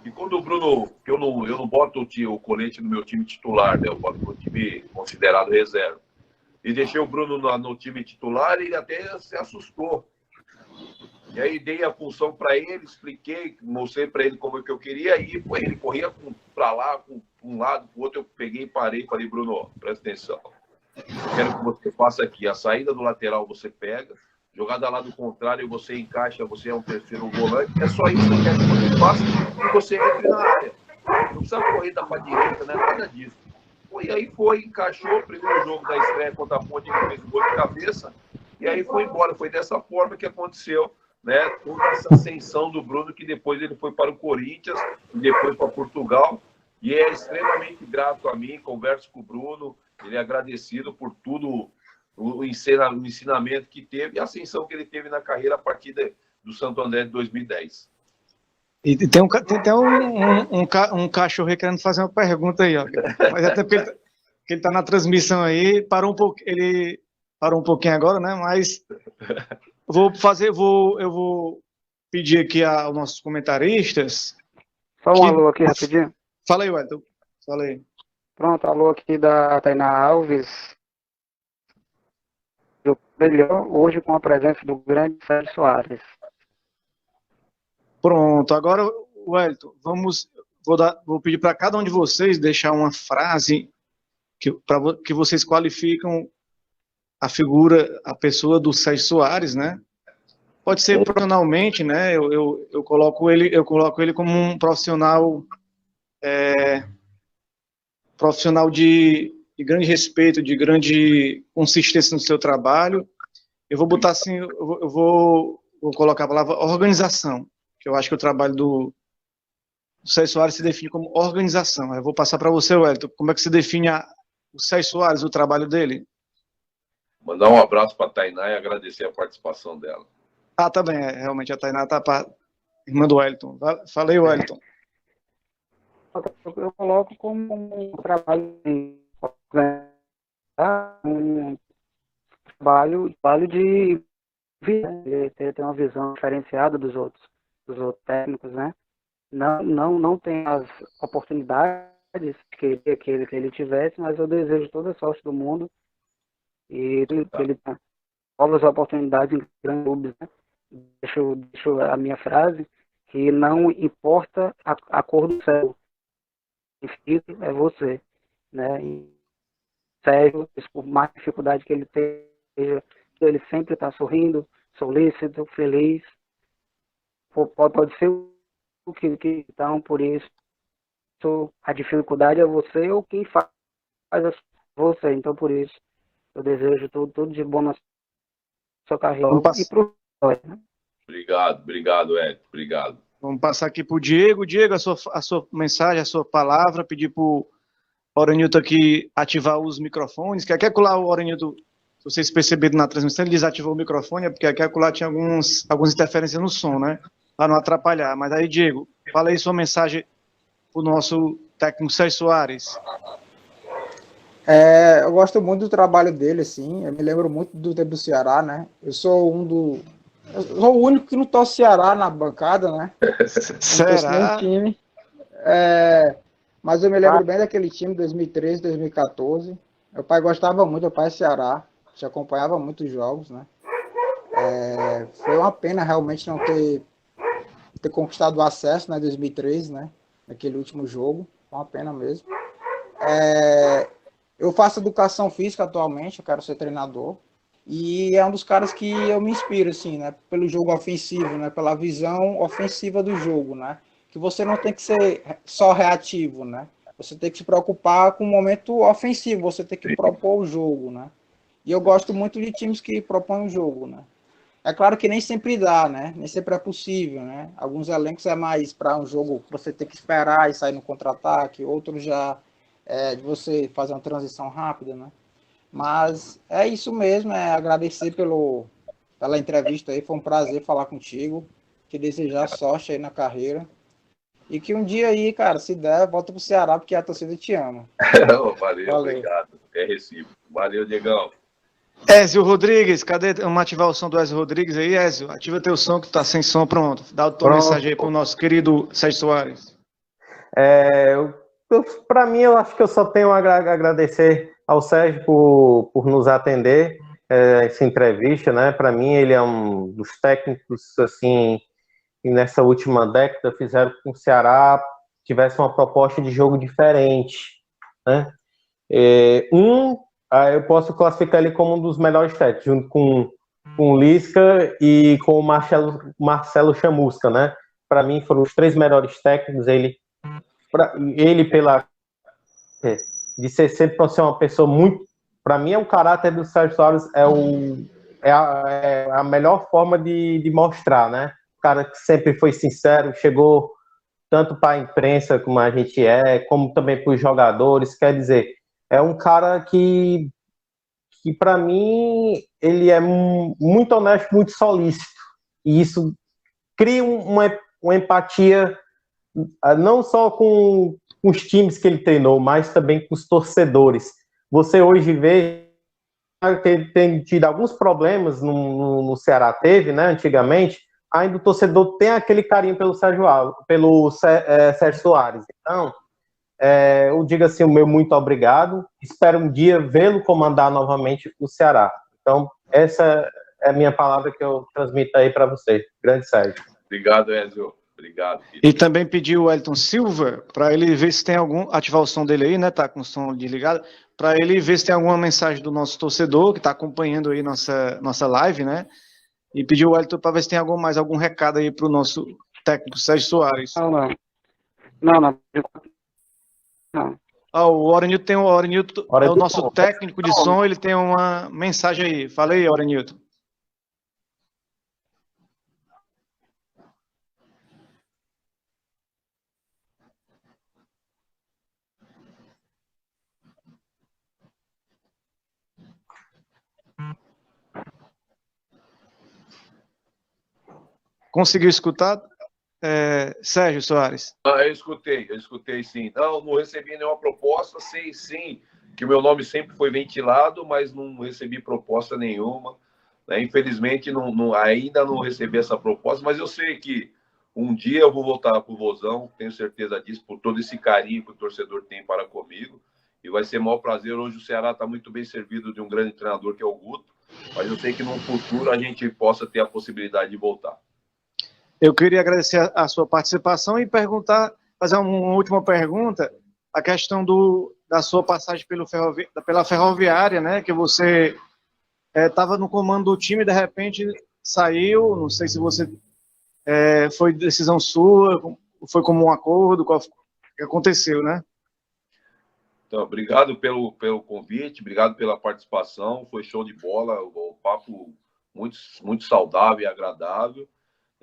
Speaker 3: E quando o Bruno... Eu não boto o colete no meu time titular, né? Eu boto no time considerado reserva. E deixei o Bruno no time titular e ele até se assustou. E aí, dei a função para ele, expliquei, mostrei para ele como é que eu queria. E ele corria para lá, para um lado, para o outro. Eu peguei e parei e falei: Bruno, presta atenção. Eu quero que você faça aqui. A saída do lateral você pega. Jogada lá do contrário, você encaixa, você é um terceiro volante. É só isso que eu quero que você faça e você entre na área. Não precisa correr da direita, né? Nada disso. E aí encaixou o primeiro jogo da estreia contra a Ponte, ele fez o gol de cabeça, e aí foi embora. Foi dessa forma que aconteceu, né? Toda essa ascensão do Bruno, que depois ele foi para o Corinthians, e depois para Portugal, e é extremamente grato a mim, converso com o Bruno, ele é agradecido por tudo, o ensinamento que teve e a ascensão que ele teve na carreira a partir do Santo André de 2010.
Speaker 2: E tem um cachorro querendo fazer uma pergunta aí, ó. Mas até porque ele tá na transmissão aí, ele parou um pouquinho agora, né? Mas eu vou pedir aqui aos nossos comentaristas.
Speaker 4: Só um alô aqui rapidinho.
Speaker 2: Fala aí, Wellington. Fala aí.
Speaker 4: Pronto, alô aqui da Tainá Alves. Brilhou hoje com a presença do grande Sérgio Soares.
Speaker 2: Pronto, agora, Wellington, vou pedir para cada um de vocês deixar uma frase que vocês qualificam a pessoa do Sérgio Soares, né? Pode ser profissionalmente, né? Eu coloco ele como um profissional de grande respeito, de grande consistência no seu trabalho. Eu vou botar assim, eu vou colocar a palavra organização, que eu acho que o trabalho do Sérgio Soares se define como organização. Eu vou passar para você, Wellington, como é que se define o Sérgio Soares, o trabalho dele?
Speaker 3: Mandar um abraço para a Tainá e agradecer a participação dela.
Speaker 2: Ah, tá bem, realmente a Tainá tá para irmã do Wellington. Falei, Wellington.
Speaker 4: Eu coloco como um trabalho de ter uma visão diferenciada dos outros técnicos, né? Não tem as oportunidades que ele tivesse, mas eu desejo toda a sorte do mundo e que ele tenha novas oportunidades em grandes clubes, né? Deixo a minha frase, que não importa a cor do céu, é você, né? E Sérgio, por mais dificuldade que ele tenha, ele sempre está sorrindo, solícito, feliz. Pode ser o que então, por isso a dificuldade é você ou quem faz você. Então, por isso, eu desejo tudo de bom na sua carreira e pro né?
Speaker 3: Obrigado, Ed. Obrigado.
Speaker 2: Vamos passar aqui para o Diego. Diego, a sua mensagem, a sua palavra, pedir para o Oranilton aqui ativar os microfones, que aqui acolá o Oranilton, se vocês perceberam na transmissão, ele desativou o microfone, porque aqui acolá tinha algumas interferências no som, né? Para não atrapalhar. Mas aí, Diego, fala aí sua mensagem para o nosso técnico Sérgio Soares.
Speaker 5: Eu gosto muito do trabalho dele, assim. Eu me lembro muito do tempo do Ceará, né? Eu sou o único que não torce Ceará na bancada, né?
Speaker 2: Será?
Speaker 5: Time. Mas eu me lembro bem daquele time 2013, 2014. Meu pai gostava muito, meu pai é Ceará, já acompanhava muitos jogos, né? Foi uma pena realmente não ter conquistado o acesso, né, 2013, né? Naquele último jogo, foi uma pena mesmo. Eu faço educação física atualmente, eu quero ser treinador. E é um dos caras que eu me inspiro, assim, né? Pelo jogo ofensivo, né? Pela visão ofensiva do jogo, né? Que você não tem que ser só reativo, né? Você tem que se preocupar com o momento ofensivo, você tem que propor o jogo, né? E eu gosto muito de times que propõem o jogo, né? É claro que nem sempre dá, né? Nem sempre é possível, né? Alguns elencos é mais para um jogo que você tem que esperar e sair no contra-ataque, outros já é de você fazer uma transição rápida, né? Mas é isso mesmo, é agradecer pela entrevista aí, foi um prazer falar contigo, te desejar sorte aí na carreira. E que um dia aí, cara, se der, volta pro Ceará, porque a torcida te ama.
Speaker 3: Valeu, obrigado. É recíproco. Valeu, Diegão.
Speaker 2: Ézio Rodrigues, cadê? Vamos ativar o som do Ézio Rodrigues aí, Ézio? Ativa teu som que tá sem som, pronto. Dá a tua mensagem aí pro nosso querido Sérgio Soares.
Speaker 6: Para mim, eu acho que eu só tenho a agradecer ao Sérgio por nos atender essa entrevista, né? Para mim, ele é um dos técnicos, assim, que nessa última década fizeram com que o Ceará tivesse uma proposta de jogo diferente, né? Eu posso classificar ele como um dos melhores técnicos, junto com o Lisca e com o Marcelo Chamusca, né? Para mim, foram os 3 melhores técnicos. Ele pela de ser sempre ser uma pessoa muito, para mim, o caráter do Sérgio Soares é a melhor forma de mostrar, né? O cara que sempre foi sincero, chegou tanto para a imprensa como a gente como também para os jogadores. Quer dizer, é um cara que para mim ele é muito honesto, muito solícito, e isso cria uma empatia não só com os times que ele treinou, mas também com os torcedores. Você hoje vê que tem tido alguns problemas no Ceará, teve, né, antigamente, ainda o torcedor tem aquele carinho pelo Sérgio Soares. Então, eu digo assim, o meu muito obrigado, espero um dia vê-lo comandar novamente o Ceará. Então, essa é a minha palavra que eu transmito aí para você, grande Sérgio.
Speaker 3: Obrigado, Ézio. Obrigado, filho.
Speaker 2: E também pediu o Elton Silva para ele ver se tem ativar o som dele aí, né? Tá com o som desligado, para ele ver se tem alguma mensagem do nosso torcedor que está acompanhando aí nossa live, né? E pediu o Elton para ver se tem algum recado aí para o nosso técnico Sérgio Soares.
Speaker 4: Não.
Speaker 2: O Orenilton é o nosso técnico de som, ele tem uma mensagem aí. Fala aí, Orenilton. Conseguiu escutar, Sérgio Soares?
Speaker 3: Eu escutei sim. Não recebi nenhuma proposta, sei sim que o meu nome sempre foi ventilado, mas não recebi proposta nenhuma. Né? Infelizmente, ainda não recebi essa proposta, mas eu sei que um dia eu vou voltar para o Vozão, tenho certeza disso, por todo esse carinho que o torcedor tem para comigo. E vai ser o maior prazer. Hoje o Ceará está muito bem servido de um grande treinador, que é o Guto, mas eu sei que no futuro a gente possa ter a possibilidade de voltar.
Speaker 2: Eu queria agradecer a sua participação e fazer uma última pergunta, a questão da sua passagem pela Ferroviária, né, que você estava no comando do time e de repente saiu, não sei se você foi decisão sua, foi como um acordo, qual que aconteceu, né?
Speaker 3: Então, obrigado pelo convite, obrigado pela participação, foi show de bola, o papo muito, muito saudável e agradável.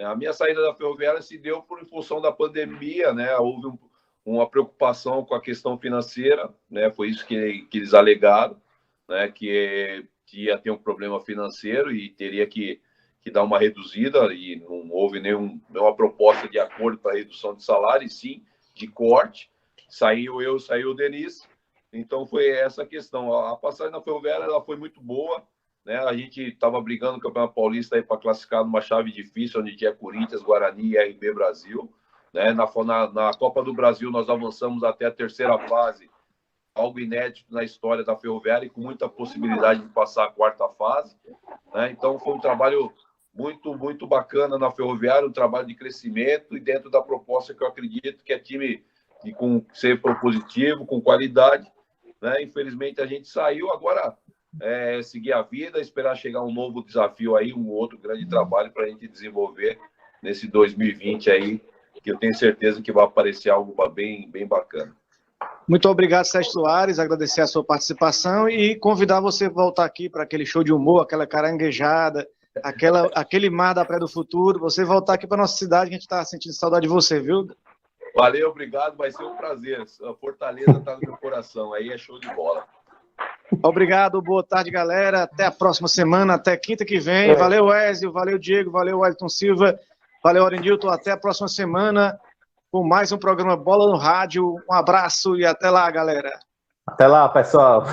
Speaker 3: A minha saída da Ferroviária se deu em função da pandemia, né? Houve uma preocupação com a questão financeira, né? Foi isso que eles alegaram, né? Que ia ter um problema financeiro e teria que dar uma reduzida, e não houve nenhuma proposta de acordo para redução de salário, e sim de corte. Saiu o Denis, então foi essa questão. A passagem na Ferroviária ela foi muito boa. Né? A gente estava brigando no Campeonato Paulista para classificar numa chave difícil, onde tinha Corinthians, Guarani e RB Brasil. né? Na Copa do Brasil nós avançamos até a terceira fase, algo inédito na história da Ferroviária e com muita possibilidade de passar a quarta fase, né? Então foi um trabalho muito, muito bacana na Ferroviária, um trabalho de crescimento e dentro da proposta que eu acredito que é time de ser propositivo, com qualidade, né? Infelizmente a gente saiu, agora seguir a vida, esperar chegar um novo desafio aí, um outro grande trabalho para a gente desenvolver nesse 2020 aí, que eu tenho certeza que vai aparecer algo bem, bem bacana.
Speaker 2: Muito obrigado, Sérgio Soares, agradecer a sua participação e convidar você a voltar aqui para aquele show de humor, aquela caranguejada, aquele mar da Praia do Futuro, você voltar aqui para nossa cidade, que a gente está sentindo saudade de você, viu?
Speaker 3: Valeu, obrigado, vai ser um prazer. A Fortaleza está no meu coração, aí é show de bola.
Speaker 2: Obrigado, boa tarde, galera. Até a próxima semana, até quinta que vem. Valeu, Ezio, valeu, Diego, valeu, Wellington Silva, valeu, Arenilton. Até a próxima semana com mais um programa Bola no Rádio. Um abraço e até lá, galera.
Speaker 6: Até lá, pessoal.